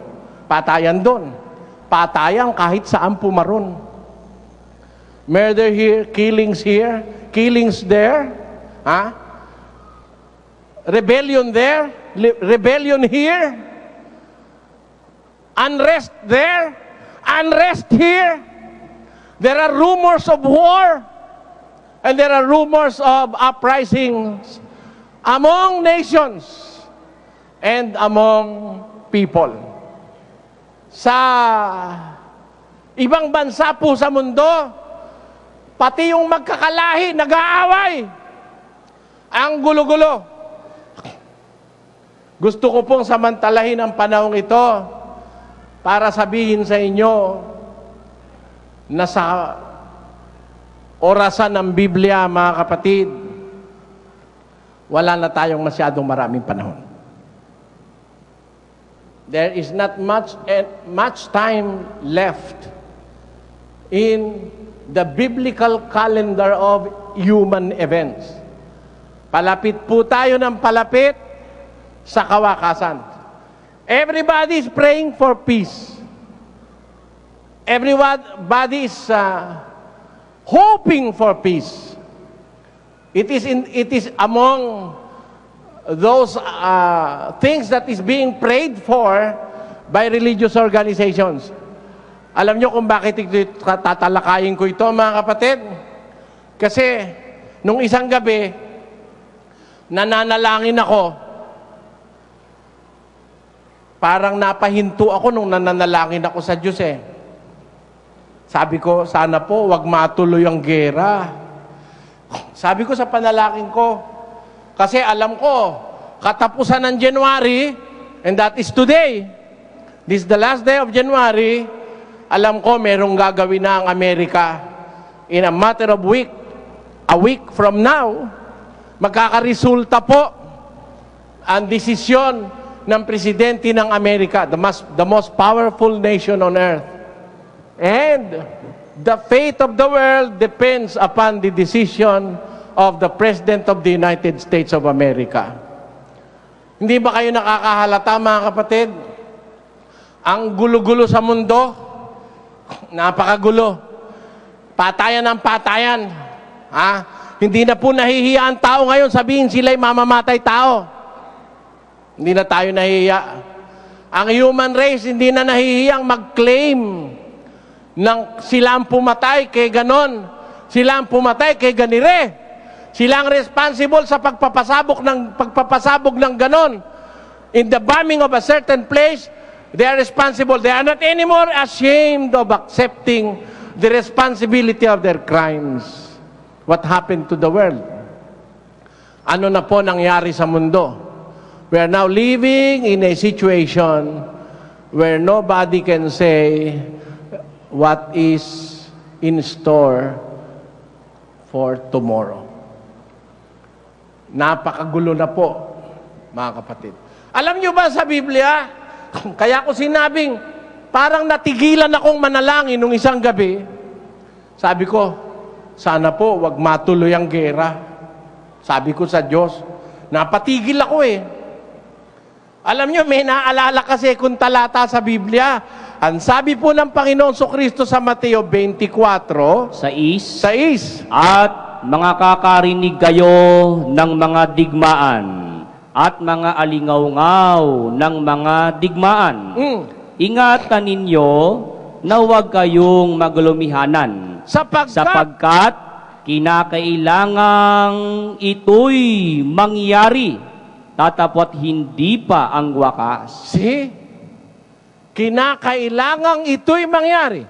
Patayan doon. Patayan kahit saan pumaron. Murder here, killings there. Rebellion there, rebellion here. Unrest there, unrest here. There are rumors of war, and there are rumors of uprisings among nations and among people. Sa ibang bansa po sa mundo, pati yung magkakalahi, nag-aaway. Ang gulo-gulo. Gusto ko pong samantalahin ang panahong ito para sabihin sa inyo na sa orasan ng Biblia, mga kapatid, wala na tayong masyadong maraming panahon. There is not much time left in the biblical calendar of human events. Palapit po tayo ng palapit sa kawakasan. Everybody is praying for peace. Everybody is hoping for peace. It is among those things that is being prayed for by religious organizations. Alam nyo kung bakit tatalakayin ko ito, mga kapatid? Kasi nung isang gabi, nananalangin ako. Parang napahinto ako nung nananalangin ako sa Diyos eh. Sabi ko, sana po, wag matuloy ang gera. Sabi ko sa panalangin ko, kasi alam ko, katapusan ng January, and that is today. This is the last day of January. Alam ko, merong gagawin na ang Amerika. In a matter of a week from now, magkakaresulta po ang desisyon ng presidente ng Amerika, the most powerful nation on earth. And the fate of the world depends upon the decision of the President of the United States of America. Hindi ba kayo nakakahalata, mga kapatid? Ang gulo-gulo sa mundo, napakagulo. Patayan ng patayan. Hindi na po nahihiya ang tao ngayon sabihin sila'y mamamatay tao. Hindi na tayo nahihiya. Ang human race hindi na nahihiyang mag-claim ng sila ang pumatay kay ganon, sila ang pumatay kay ganire, sila ang responsible sa pagpapasabog ng ganon. In the bombing of a certain place, they are responsible. They are not anymore ashamed of accepting the responsibility of their crimes. What happened to the world? Ano na po nangyari sa mundo? We are now living in a situation where nobody can say what is in store for tomorrow. Napakagulo na po, mga kapatid. Alam nyo ba sa Biblia, kaya ko sinabing, parang natigilan akong manalangin nung isang gabi, sabi ko, sana po, wag matuloy ang gera. Sabi ko sa Diyos, napatigil ako eh. Alam nyo, may naalala kasi kung talata sa Biblia. Ang sabi po ng Panginoon Kristo sa Mateo 24, 6, at mga kakarinig kayo ng mga digmaan at mga alingaw-ngaw ng mga digmaan. Ingatan ninyo na huwag kayong maglumihanan sapagkat kinakailangang ito'y mangyari tatapot hindi pa ang wakas. See? Kinakailangang ito'y mangyari.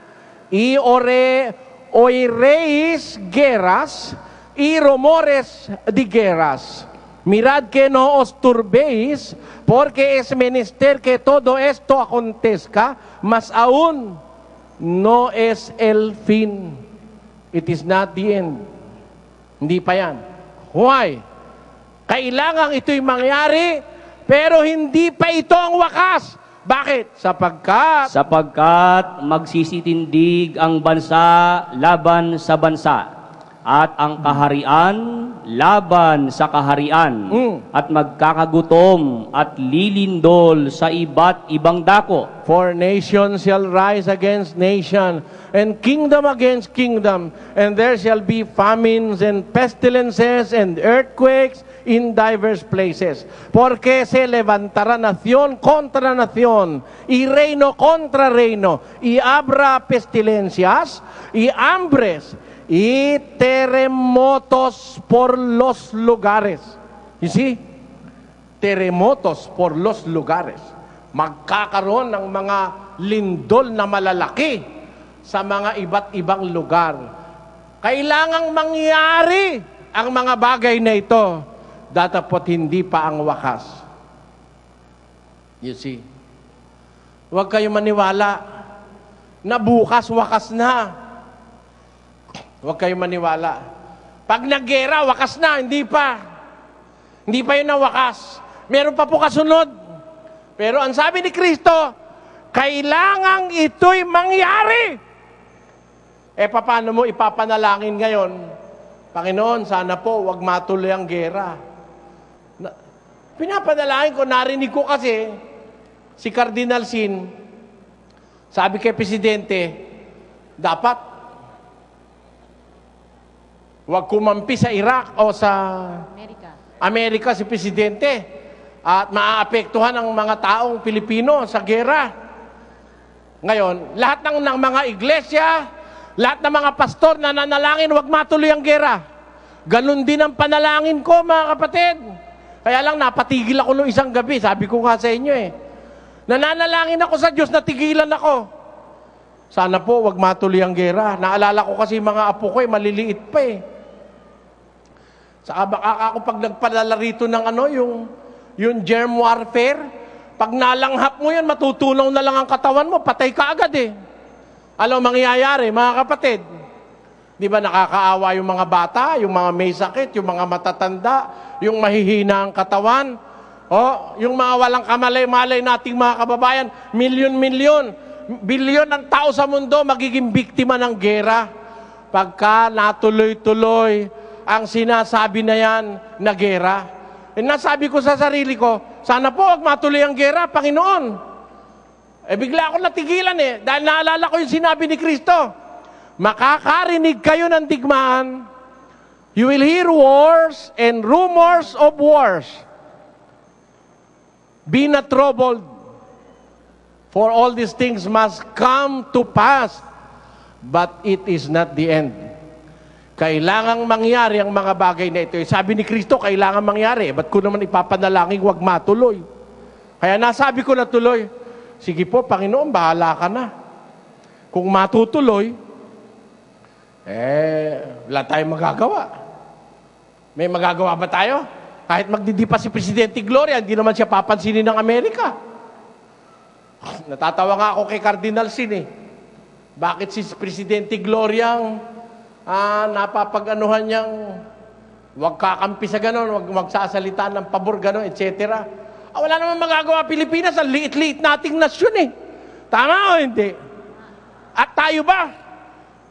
Oireis geras, rumores de geras. Mirad que no os turbéis, porque es menester que todo esto acontezca, mas aún no es el fin. It is not the end. Hindi pa yan. Why? Kailangang ito'y mangyari, pero hindi pa ito ang wakas. Bakit? Sapagkat magsisitindig ang bansa laban sa bansa, at ang kaharian laban sa kaharian, at magkakagutom at lilindol sa iba't ibang dako. For nation shall rise against nation, and kingdom against kingdom, and there shall be famines and pestilences and earthquakes in diverse places. Porque se levantará nación contra nación, y reino contra reino, y habrá pestilencias y hambres, y terremotos por los lugares. You see? Terremotos por los lugares. Magkakaroon ng mga lindol na malalaki sa mga iba't ibang lugar. Kailangang mangyari ang mga bagay na ito, datapot hindi pa ang wakas. You see? Huwag kayo maniwala na bukas wakas na. Huwag kayo maniwala. Pag naggera, wakas na, hindi pa. Hindi pa yun ang wakas. Meron pa po kasunod. Pero ang sabi ni Kristo, kailangang ito'y mangyari. Paano mo ipapanalangin ngayon? Panginoon, sana po wag matuloy ang gera. Pinapanalangin ko, narinig ko kasi, si Cardinal Sin, sabi kay Presidente, dapat wag kumampi sa Iraq o sa Amerika si Presidente at maaapektuhan ang mga taong Pilipino sa gera. Ngayon, lahat ng mga iglesia, lahat ng mga pastor na nanalangin, wag matuloy ang gera. Ganon din ang panalangin ko, mga kapatid. Kaya lang napatigil ako nung isang gabi, sabi ko nga sa inyo nananalangin ako sa Diyos, natigilan ako. Sana po, wag matuloy ang gera. Naalala ko kasi mga apo ko, maliliit pa Saka baka ako pag nagpadala rito ng yung germ warfare, pag nalanghap mo yan, matutunaw na lang ang katawan mo, patay ka agad Alam mangyayari, mga kapatid? Di ba nakakaawa yung mga bata, yung mga may sakit, yung mga matatanda, yung mahihina ang katawan, yung mga walang kamalay-malay nating mga kababayan, milyon-milyon, bilyon ng tao sa mundo magiging biktima ng gera pagka natuloy-tuloy ang sinasabi na yan na gera. Nasabi ko sa sarili ko, sana po wag matuloy ang gera, Panginoon. Bigla ako natigilan dahil naalala ko yung sinabi ni Kristo. Makakarinig kayo ng digmaan. You will hear wars and rumors of wars. Be not troubled, for all these things must come to pass, but it is not the end. Kailangang mangyari ang mga bagay na ito. Sabi ni Kristo, kailangan mangyari. Ba't ko naman ipapanalangin wag matuloy? Kaya nasabi ko na tuloy, sige po, Panginoon, bahala ka na. Kung matutuloy, wala tayong magagawa. May magagawa ba tayo? Kahit magdidipa si Presidente Gloria, hindi naman siya papansinin ng Amerika. Natatawa nga ako kay Cardinal Sin Bakit si Presidente Gloria napapag-anuhan niyang wag kakampi sa ganon, wag magsasalita ng pabor ganon, etc. Wala naman magagawa Pilipinas, ang liit-liit nating nasyon Tama o hindi? At tayo ba?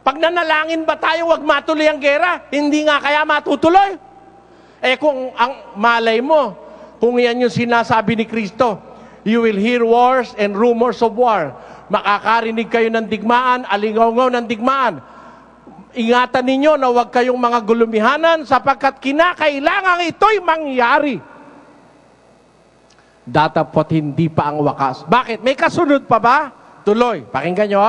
Pag nanalangin ba tayo, wag matuloy ang gera? Hindi nga kaya matutuloy? Kung ang malay mo, kung yan yung sinasabi ni Kristo, you will hear wars and rumors of war. Makakarinig kayo ng digmaan, alingaw-ngaw ng digmaan. Ingatan ninyo na huwag kayong mga gulumihanan sapagkat kinakailangan ito'y mangyari. Datapot hindi pa ang wakas. Bakit? May kasunod pa ba? Tuloy. Pakinggan nyo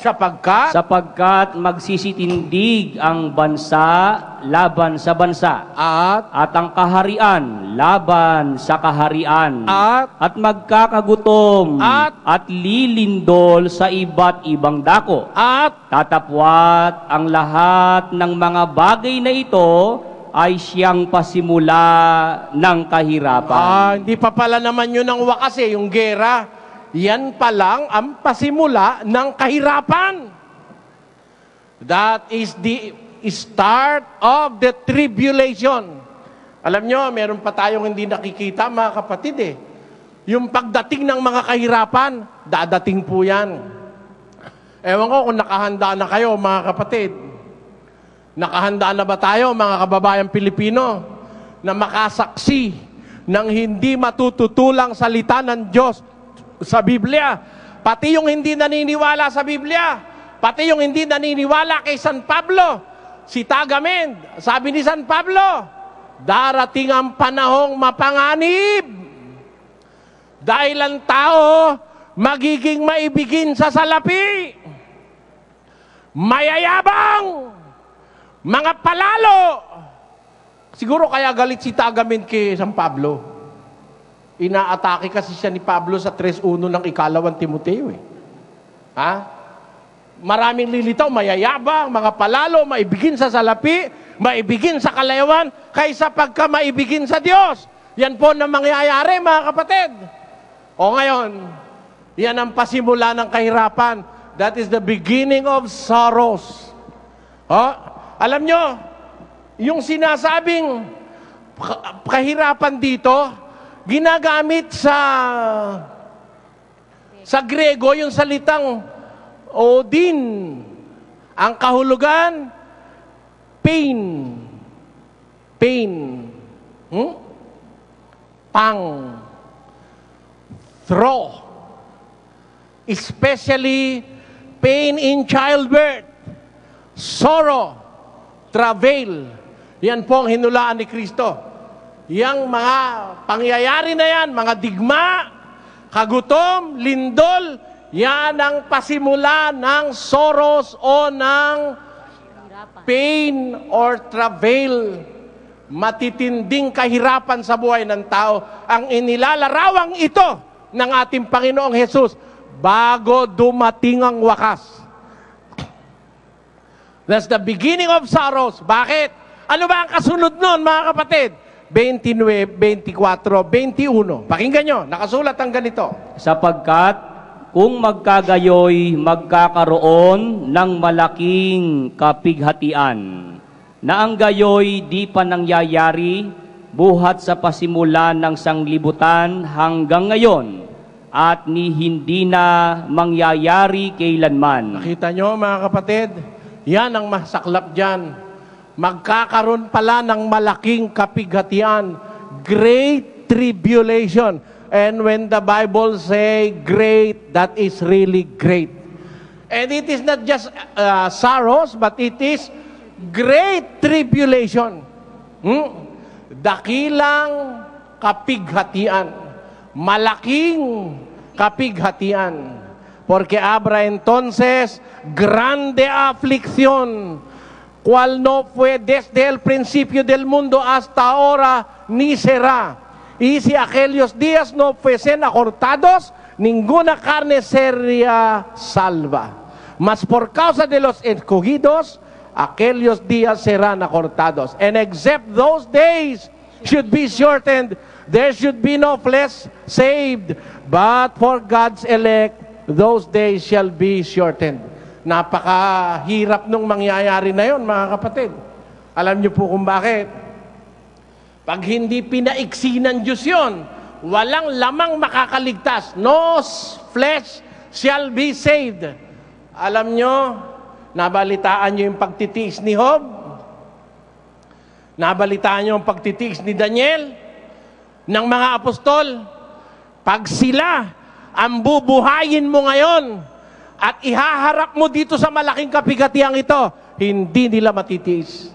Sapagkat magsisitindig ang bansa laban sa bansa. At ang kaharian laban sa kaharian. At magkakagutom. At lilindol sa iba't ibang dako. At tatapwat ang lahat ng mga bagay na ito ay siyang pasimula ng kahirapan. Hindi pa pala naman yun ang wakas yung gera. Yan pa lang ang pasimula ng kahirapan. That is the start of the tribulation. Alam nyo, meron pa tayong hindi nakikita, mga kapatid Yung pagdating ng mga kahirapan, dadating po yan. Ewan ko kung nakahanda na kayo, mga kapatid. Nakahanda na ba tayo, mga kababayang Pilipino, na makasaksi ng hindi matututulang salita ng Diyos sa Biblia, pati yung hindi naniniwala sa Biblia, pati yung hindi naniniwala kay San Pablo, si Tagamen, sabi ni San Pablo, darating ang panahong mapanganib dahil ang tao magiging maibigin sa salapi, mayayabang, mga palalo. Siguro kaya galit si Tagamen kay San Pablo. Inaatake kasi siya ni Pablo sa 3:1 ng ikalawang Timoteo Maraming lilitaw, mayayabang, mga palalo, maibigin sa salapi, maibigin sa kalayawan, kaysa pagka maibigin sa Diyos. Yan po na mangyayari, mga kapatid. O ngayon, yan ang pasimula ng kahirapan. That is the beginning of sorrows. Alam nyo, yung sinasabing kahirapan dito, ginagamit sa Grego yung salitang Odin. Ang kahulugan, pain. Pain. Pang. Throw. Especially pain in childbirth. Sorrow. Travail. Yan po ang hinulaan ni Kristo. Yang mga pangyayari na yan, mga digma, kagutom, lindol, yan ang pasimula ng sorrows o ng pain or travail. Matitinding kahirapan sa buhay ng tao. Ang inilalarawang ito ng ating Panginoong Jesus bago dumating ang wakas. That's the beginning of sorrows. Bakit? Ano ba ang kasunod nun, mga kapatid? 29, 24, 21. Pakinggan nyo, nakasulat ang ganito. Sapagkat kung magkagayoy, magkakaroon ng malaking kapighatian, na ang gayoy di pa nangyayari buhat sa pasimulan ng sanglibutan hanggang ngayon, at ni hindi na mangyayari kailanman. Nakita nyo, mga kapatid, yan ang masaklap dyan. Magkakaroon pala ng malaking kapighatian, great tribulation. And when the Bible say great, that is really great. And it is not just sorrows, but it is great tribulation. Dakilang kapighatian, malaking kapighatian. Porque habrá entonces grande aflicción, cual no fue desde el principio del mundo hasta ahora, ni será. Y si aquellos días no fuesen acortados, ninguna carne sería salva. Mas por causa de los escogidos, aquellos días serán acortados. And except those days should be shortened, there should be no flesh saved. But for God's elect, those days shall be shortened. Napakahirap nung mangyayari na yon, mga kapatid. Alam niyo po kung bakit? Pag hindi pinaiksi ng Diyos yun, walang lamang makakaligtas. No flesh shall be saved. Alam niyo, nabalitaan niyo yung pagtitiis ni Job? Nabalitaan niyo yung pagtitiis ni Daniel? Ng mga apostol? Pag sila ang bubuhayin mo ngayon, at ihaharap mo dito sa malaking kapighatiang ito, hindi nila matitiis.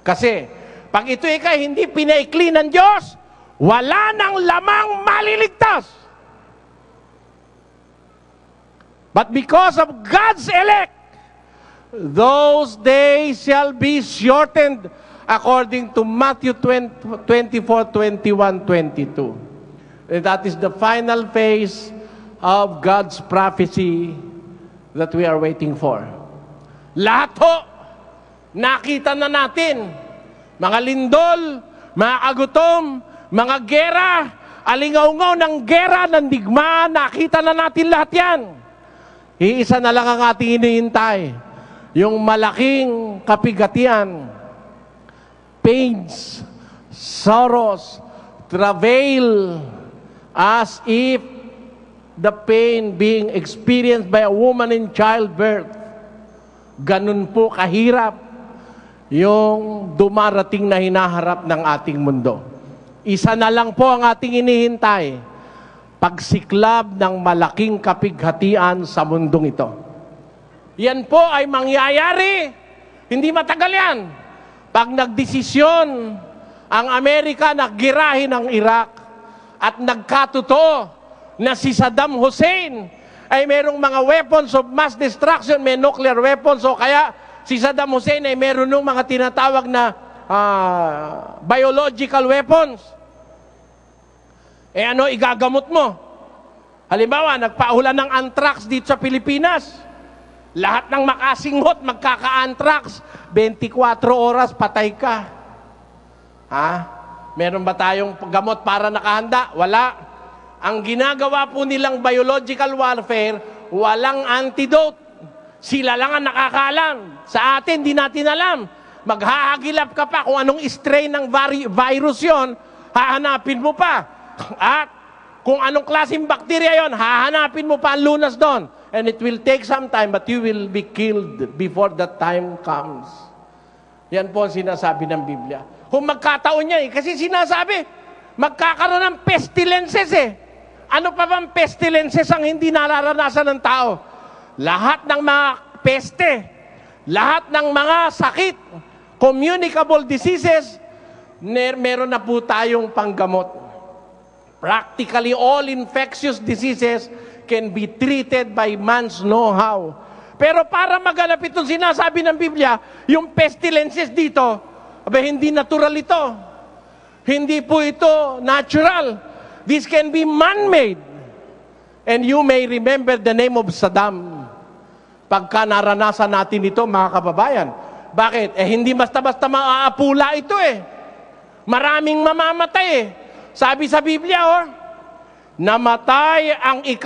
Kasi, pag ito ikay hindi pinaikli ng Diyos, wala nang lamang maliligtas. But because of God's elect, those days shall be shortened according to Matthew 24, 21, 22. And that is the final phase of God's prophecy that we are waiting for. Lahat ho, nakita na natin. Mga lindol, mga agutom, mga gera, alingaw-ngaw ng gera, ng digmaan, nakita na natin lahat yan. Iisa na lang ang ating hinihintay. Yung malaking kapighatian, pains, sorrows, travail, as if the pain being experienced by a woman in childbirth. Ganun po kahirap yung dumarating na hinaharap ng ating mundo. Isa na lang po ang ating inihintay, pagsiklab ng malaking kapighatian sa mundong ito. Yan po ay mangyayari, hindi matagal yan. Pag nagdesisyon ang Amerika na girahin ang Iraq at nagkatotoo na si Saddam Hussein ay merong mga weapons of mass destruction, may nuclear weapons, o kaya si Saddam Hussein ay meron ng mga tinatawag na biological weapons. Eh ano igagamot mo? Halimbawa, nagpaulan ng anthrax dito sa Pilipinas. Lahat ng makasinghot, magkaka-anthrax, 24 oras, patay ka. Ha? Meron ba tayong gamot para nakahanda? Wala. Ang ginagawa po nilang biological warfare, walang antidote. Sila lang ang nakakaalam. Sa atin, di natin alam. maghahagilap ka pa kung anong strain ng virus yon, hahanapin mo pa. At kung anong klaseng bakterya yon, hahanapin mo pa ang lunas doon. And it will take some time, but you will be killed before that time comes. Yan po ang sinasabi ng Biblia. Kung magkataon niya kasi sinasabi, magkakaroon ng pestilences Ano pa bang pestilences ang hindi nararanasan ng tao? Lahat ng mga peste, lahat ng mga sakit, communicable diseases, meron na po tayong panggamot. Practically all infectious diseases can be treated by man's know-how. Pero para maganap itong sinasabi ng Biblia, yung pestilences dito, hindi natural ito. Hindi po ito natural. This can be man-made. And you may remember the name of Saddam. Pagka naranasan natin ito, mga kababayan. Bakit? Hindi basta-basta maaapula ito Maraming mamamatay Sabi sa Biblia, namatay ang 3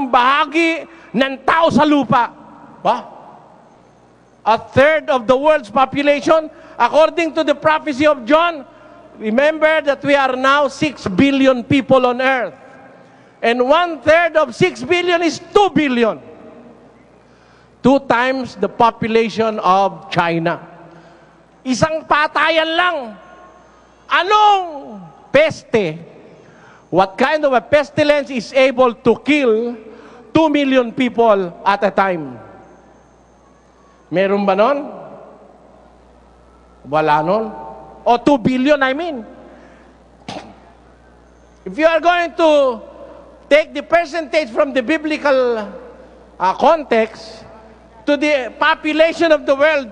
bahagi ng tao sa lupa. A third of the world's population, according to the prophecy of John, remember that we are now 6 billion people on earth. And 1/3 of 6 billion is 2 billion. 2 times the population of China. Isang patayan lang. Anong peste? What kind of a pestilence is able to kill 2 million people at a time? Meron ba nun? Wala nun. O 2 billion, I mean. If you are going to take the percentage from the biblical context to the population of the world,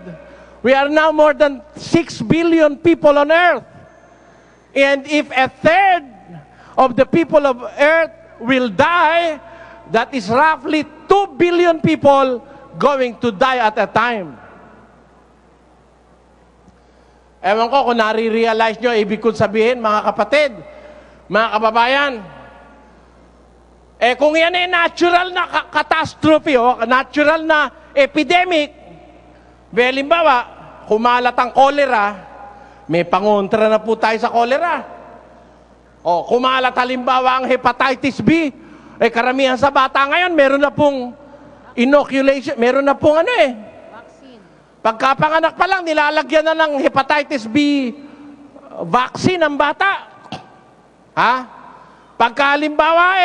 we are now more than 6 billion people on earth. And if 1/3 of the people of earth will die, that is roughly 2 billion people going to die at a time. Ewan ko kung nare-realize nyo, ibig kong sabihin, mga kapatid, mga kababayan, kung yan natural na catastrophe, natural na epidemic, halimbawa, kumalat ang cholera, may pangontra na po tayo sa cholera. Kumalat halimbawa ang hepatitis B, karamihan sa bata ngayon, meron na pong inoculation, meron na pong vaccine. Pagkapanganak pa lang, nilalagyan na ng hepatitis B vaccine ang bata. Pagka halimbawa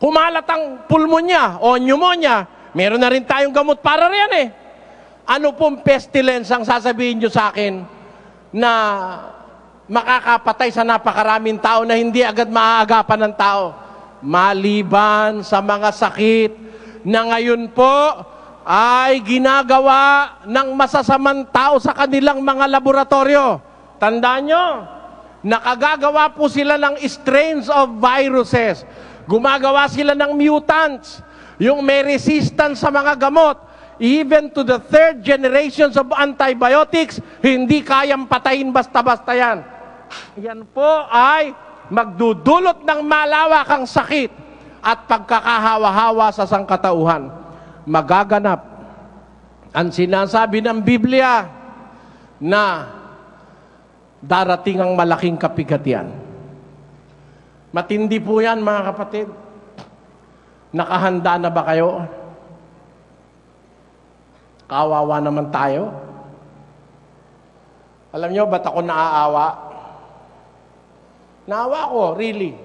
kumalat ang pulmonya o pneumonia, meron na rin tayong gamot para riyan Ano pong pestilence ang sasabihin nyo sa akin na makakapatay sa napakaraming tao na hindi agad maaagapan ng tao? Maliban sa mga sakit na ngayon po ay ginagawa ng masasamang tao sa kanilang mga laboratorio. Tandaan nyo, nakagagawa po sila ng strains of viruses. Gumagawa sila ng mutants, yung may resistance sa mga gamot. Even to the 3rd generations of antibiotics, hindi kayang patayin basta-basta yan. Yan po ay magdudulot ng malawakang sakit at pagkakahawa-hawa sa sangkatauhan. Magaganap ang sinasabi ng Biblia na darating ang malaking kapigatian. Matindi po yan, mga kapatid. Nakahanda na ba kayo? Kawawa naman tayo. Alam nyo, ba't ako naaawa? Naawa ko, really.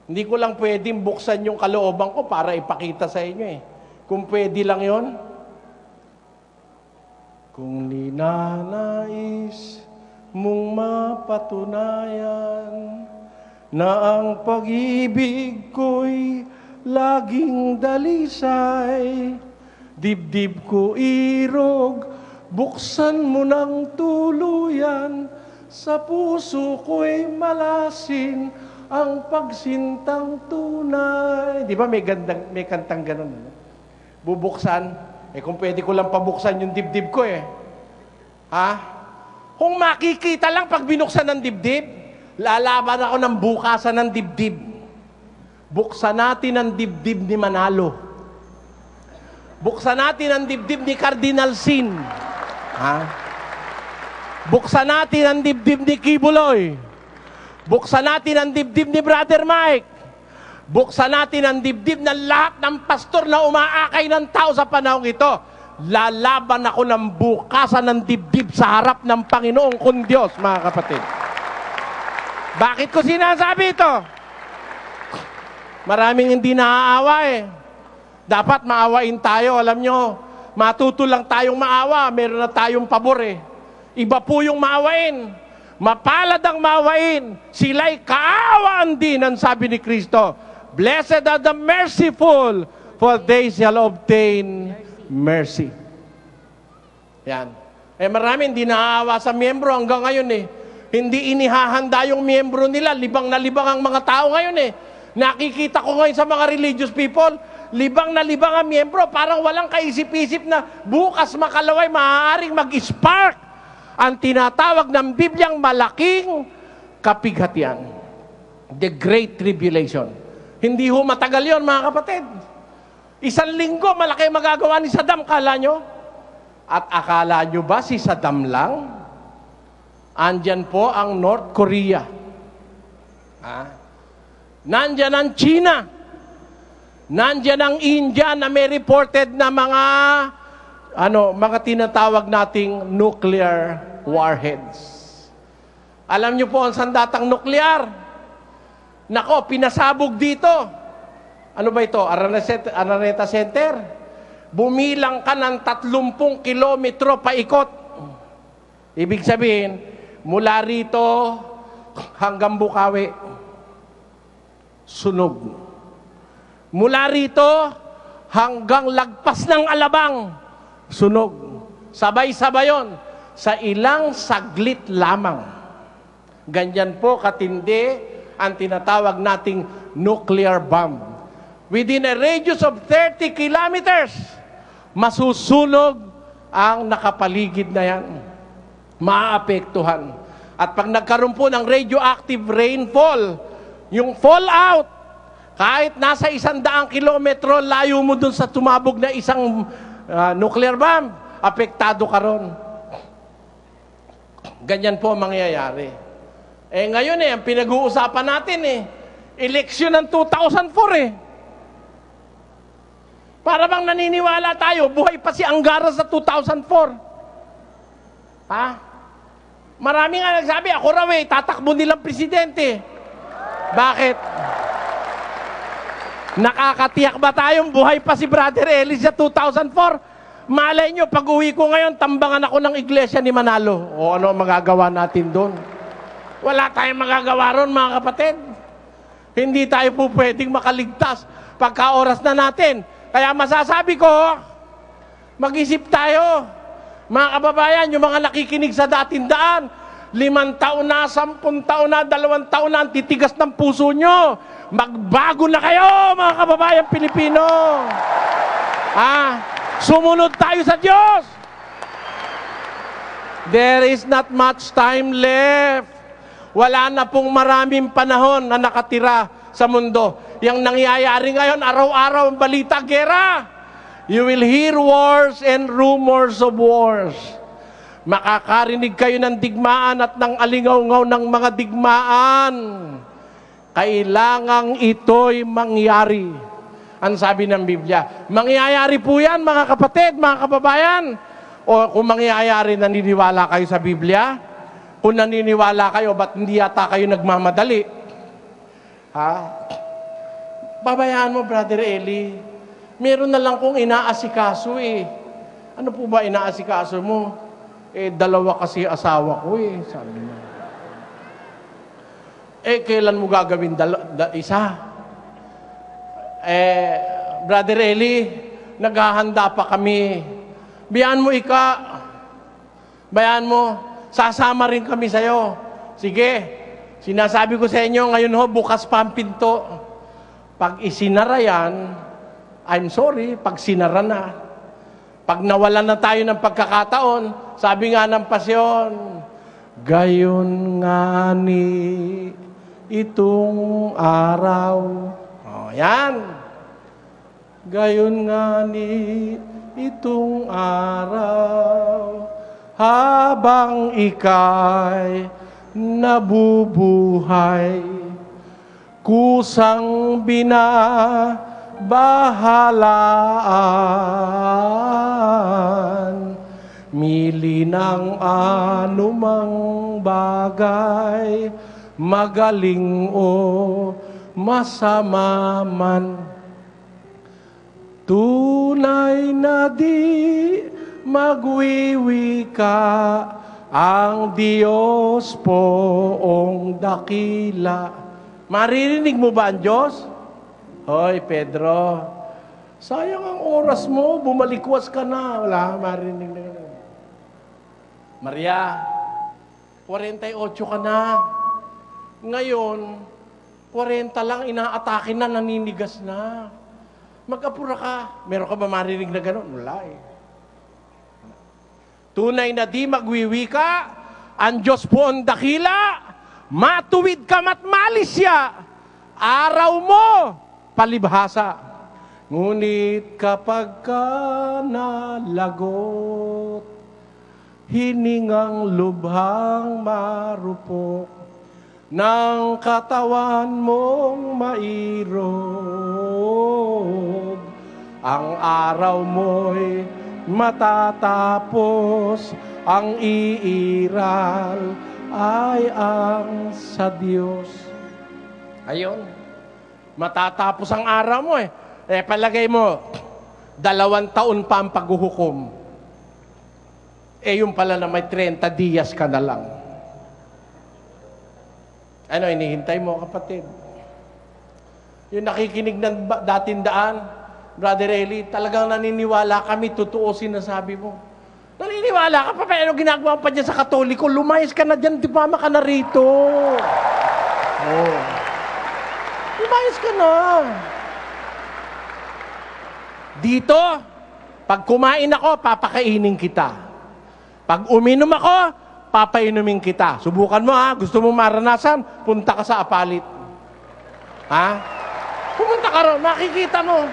Hindi ko lang pwedeng buksan yung kalooban ko para ipakita sa inyo Kung pwede lang yon. Kung ninanais mong mapatunayan na ang pag-ibig ko'y laging dalisay, dibdib ko irog, buksan mo ng tuluyan, sa puso ko'y malasin ang pagsintang tunay. Di ba may kantang ganun? Bubuksan. Kung pwede ko lang pabuksan yung dibdib ko Kung makikita lang pag binuksan ng dibdib, lalaban ako ng bukasan ng dibdib. Buksan natin ang dibdib ni Manalo. Buksan natin ang dibdib ni Cardinal Sin. Ha? Buksan natin ang dibdib ni Kibuloy. Buksan natin ang dibdib ni Brother Mike. Buksan natin ang dibdib ng lahat ng pastor na umaakay ng tao sa panahong ito. Lalaban ako ng bukasan ng dibdib sa harap ng Panginoong kong Diyos, mga kapatid. Bakit ko sinasabi ito? Maraming hindi naaawa eh. Dapat maawain tayo, alam nyo. Matuto lang tayong maawa, meron na tayong pabor eh. Iba po yung maawain. Mapalad ang maawain. Sila'y kaawaan din, ang sabi ni Kristo. Blessed are the merciful, for they shall obtain mercy. Yan. Marami hindi naaawa sa miyembro hanggang ngayon eh. Hindi inihahanda yung miyembro nila. Libang na libang ang mga tao ngayon eh. Nakikita ko ngayon sa mga religious people, libang na libang ang miyembro. Parang walang kaisip-isip na bukas makalaway, maaaring mag-spark ang tinatawag ng Bibliang malaking kapighatian. The Great Tribulation. Hindi ho matagal yon, mga kapatid. 1 linggo, malaki magagawa ni Saddam, kala nyo? At akala nyo ba si Saddam lang? Andyan po ang North Korea. Nandyan ang China. Nandyan ang India na may reported na mga tinatawag nating nuclear warheads. Alam nyo po ang sandatang nuklear. Nako, pinasabog dito. Ano ba ito? Araneta Center. Bumilang ka ng 30 kilometro paikot. Ibig sabihin, mula rito hanggang Bukawi, sunog. Mula rito hanggang lagpas ng Alabang, sunog. Sabay-sabay yun. Sa ilang saglit lamang. Ganyan po katindi ang tinatawag nating nuclear bomb. Within a radius of 30 kilometers, masusunog ang nakapaligid na yan. Maapektuhan. At pag nagkaroon po ng radioactive rainfall, yung fallout, kahit nasa 100 kilometro, layo mo dun sa tumabog na isang nuclear bomb, apektado ka ron. Ganyan po mangyayari. Ngayon ang pinag-uusapan natin eleksyon ng 2004 Para bang naniniwala tayo, buhay pa si Angara sa 2004. Marami nga nagsabi, ako raw tatakbo nilang presidente. Bakit? Nakakatiyak ba tayong buhay pa si Brother Eli sa 2004? Malay nyo, pag uwi ko ngayon, tambangan ako ng iglesia ni Manalo. O ano magagawa natin doon? Wala tayong magagawa ron, mga kapatid. Hindi tayo po pwedeng makaligtas pagka oras na natin. Kaya masasabi ko, mag-isip tayo. Mga kababayan, yung mga nakikinig sa dating daan, 5 taon na, 10 taon na, 2 taon na, ang titigas ng puso nyo. Magbago na kayo, mga kababayan Pilipino. Sumunod tayo sa Diyos. There is not much time left. Wala na pong maraming panahon na nakatira sa mundo. Yang nangyayari ngayon, araw-araw ang balita, gera. You will hear wars and rumors of wars. Makakarinig kayo ng digmaan at ng alingaw-ngaw ng mga digmaan. Kailangang ito'y mangyari. Ang sabi ng Biblia, mangyayari po yan, mga kapatid, mga kababayan. O kung mangyayari, naniniwala kayo sa Biblia? Kung naniniwala kayo, ba't hindi yata kayo nagmamadali? Babayaan mo, Brother Eli. Meron na lang kong inaasikaso Ano po ba inaasikaso mo? 2 kasi asawa ko sabi mo. Kailan mo gagawin isa? Brother Eli, naghahanda pa kami. Bayaan mo bayaan mo, sasama rin kami sa'yo. Sige, sinasabi ko sa inyo, ngayon bukas pa ang pinto. Pag isinara yan, I'm sorry, pag sinara na. Pag nawalan na tayo ng pagkakataon, sabi nga ng pasyon, gayon nga ni itong araw. Yan. Gayon nga ni itong araw, habang ika'y nabubuhay. Kusang binabahalaan, mili ng anumang bagay, magaling o masama man. Tunay na di magwiwika ang Diyos poong dakila. Maririnig mo ba ang Diyos? Hoy, Pedro, sayang ang oras mo, bumalikwas ka na. Wala, maririnig na gano'n. Maria, 48 ka na. Ngayon, 40 lang, inaatake na, naninigas na. Mag-apura ka. Meron ka ba maririnig na gano'n? Wala eh. Tunay na di magwiwika, ang Diyos po ang dakila, matuwid ka matmalis siya, araw mo, palibhasa. Ngunit kapag ka nalagot, hiningang lubhang marupok, ng katawan mong mairog, ang araw mo'y matatapos, ang iiral ay ang sa Diyos. Ayun. Matatapos ang araw mo eh. Palagay mo, 2 taon pa ang paghuhukom. Yung pala na may 30 diyas ka na lang. Ano, inihintay mo, kapatid? Yung nakikinig ng dating daan, Brother Eli, talagang naniniwala kami, totoo sinasabi mo. Naniniwala ka pa, pero ginagawa pa dyan sa Katoliko, lumayas ka na dyan, tipama ka na rito. Oh. Lumayas ka na. Dito, pag kumain ako, papakainin kita. Pag uminom ako, papainumin kita. Subukan mo ha, gusto mo maranasan, punta ka sa apalit. Ha? Pumunta ka ron, makikita mo.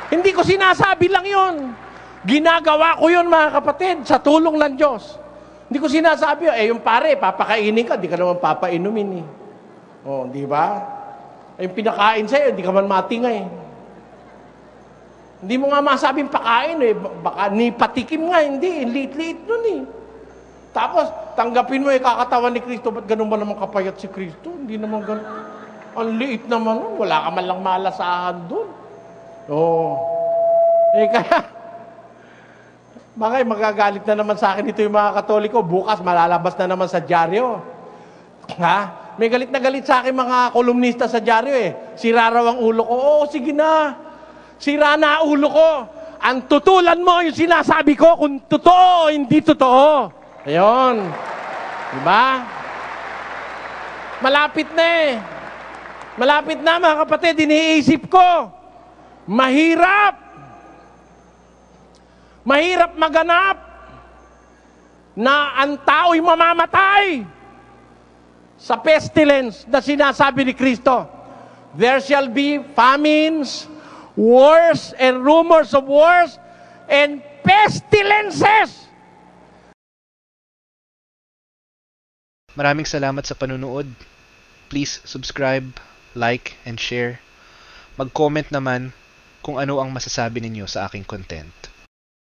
Hindi ko sinasabi lang yon. Ginagawa ko yun, mga kapatid, sa tulong ng Diyos. Hindi ko sinasabi, yung pare, papakainin ka, di ka naman papainumin eh. Oh, di ba? Yung pinakain sa'yo, di ka man matingay. Hindi mo nga masabing pakain eh, baka ni patikim nga, hindi, liit-liit nun eh. Tapos, tanggapin mo kakatawan ni Kristo, ba't ganun ba naman kapayat si Kristo? Hindi naman ganun. Ang liit naman nun, wala ka man lang malasahan dun. Oh. Kaya, magagalit na naman sa akin ito yung mga Katoliko. Bukas, malalabas na naman sa dyaryo. Ha? May galit na galit sa akin mga kolumnista sa dyaryo eh. Sira raw ang ulo ko. Oo, sige na. Sira na ang ulo ko. Ang tutulan mo yung sinasabi ko kung totoo o hindi totoo. Ayun. Diba? Malapit na eh. Malapit na mga kapatid. Iniisip ko. Mahirap maganap na ang tao'y mamamatay sa pestilence na sinasabi ni Kristo. There shall be famines, wars, and rumors of wars, and pestilences. Maraming salamat sa panunood. Please subscribe, like, and share. Mag-comment naman kung ano ang masasabi ninyo sa aking content.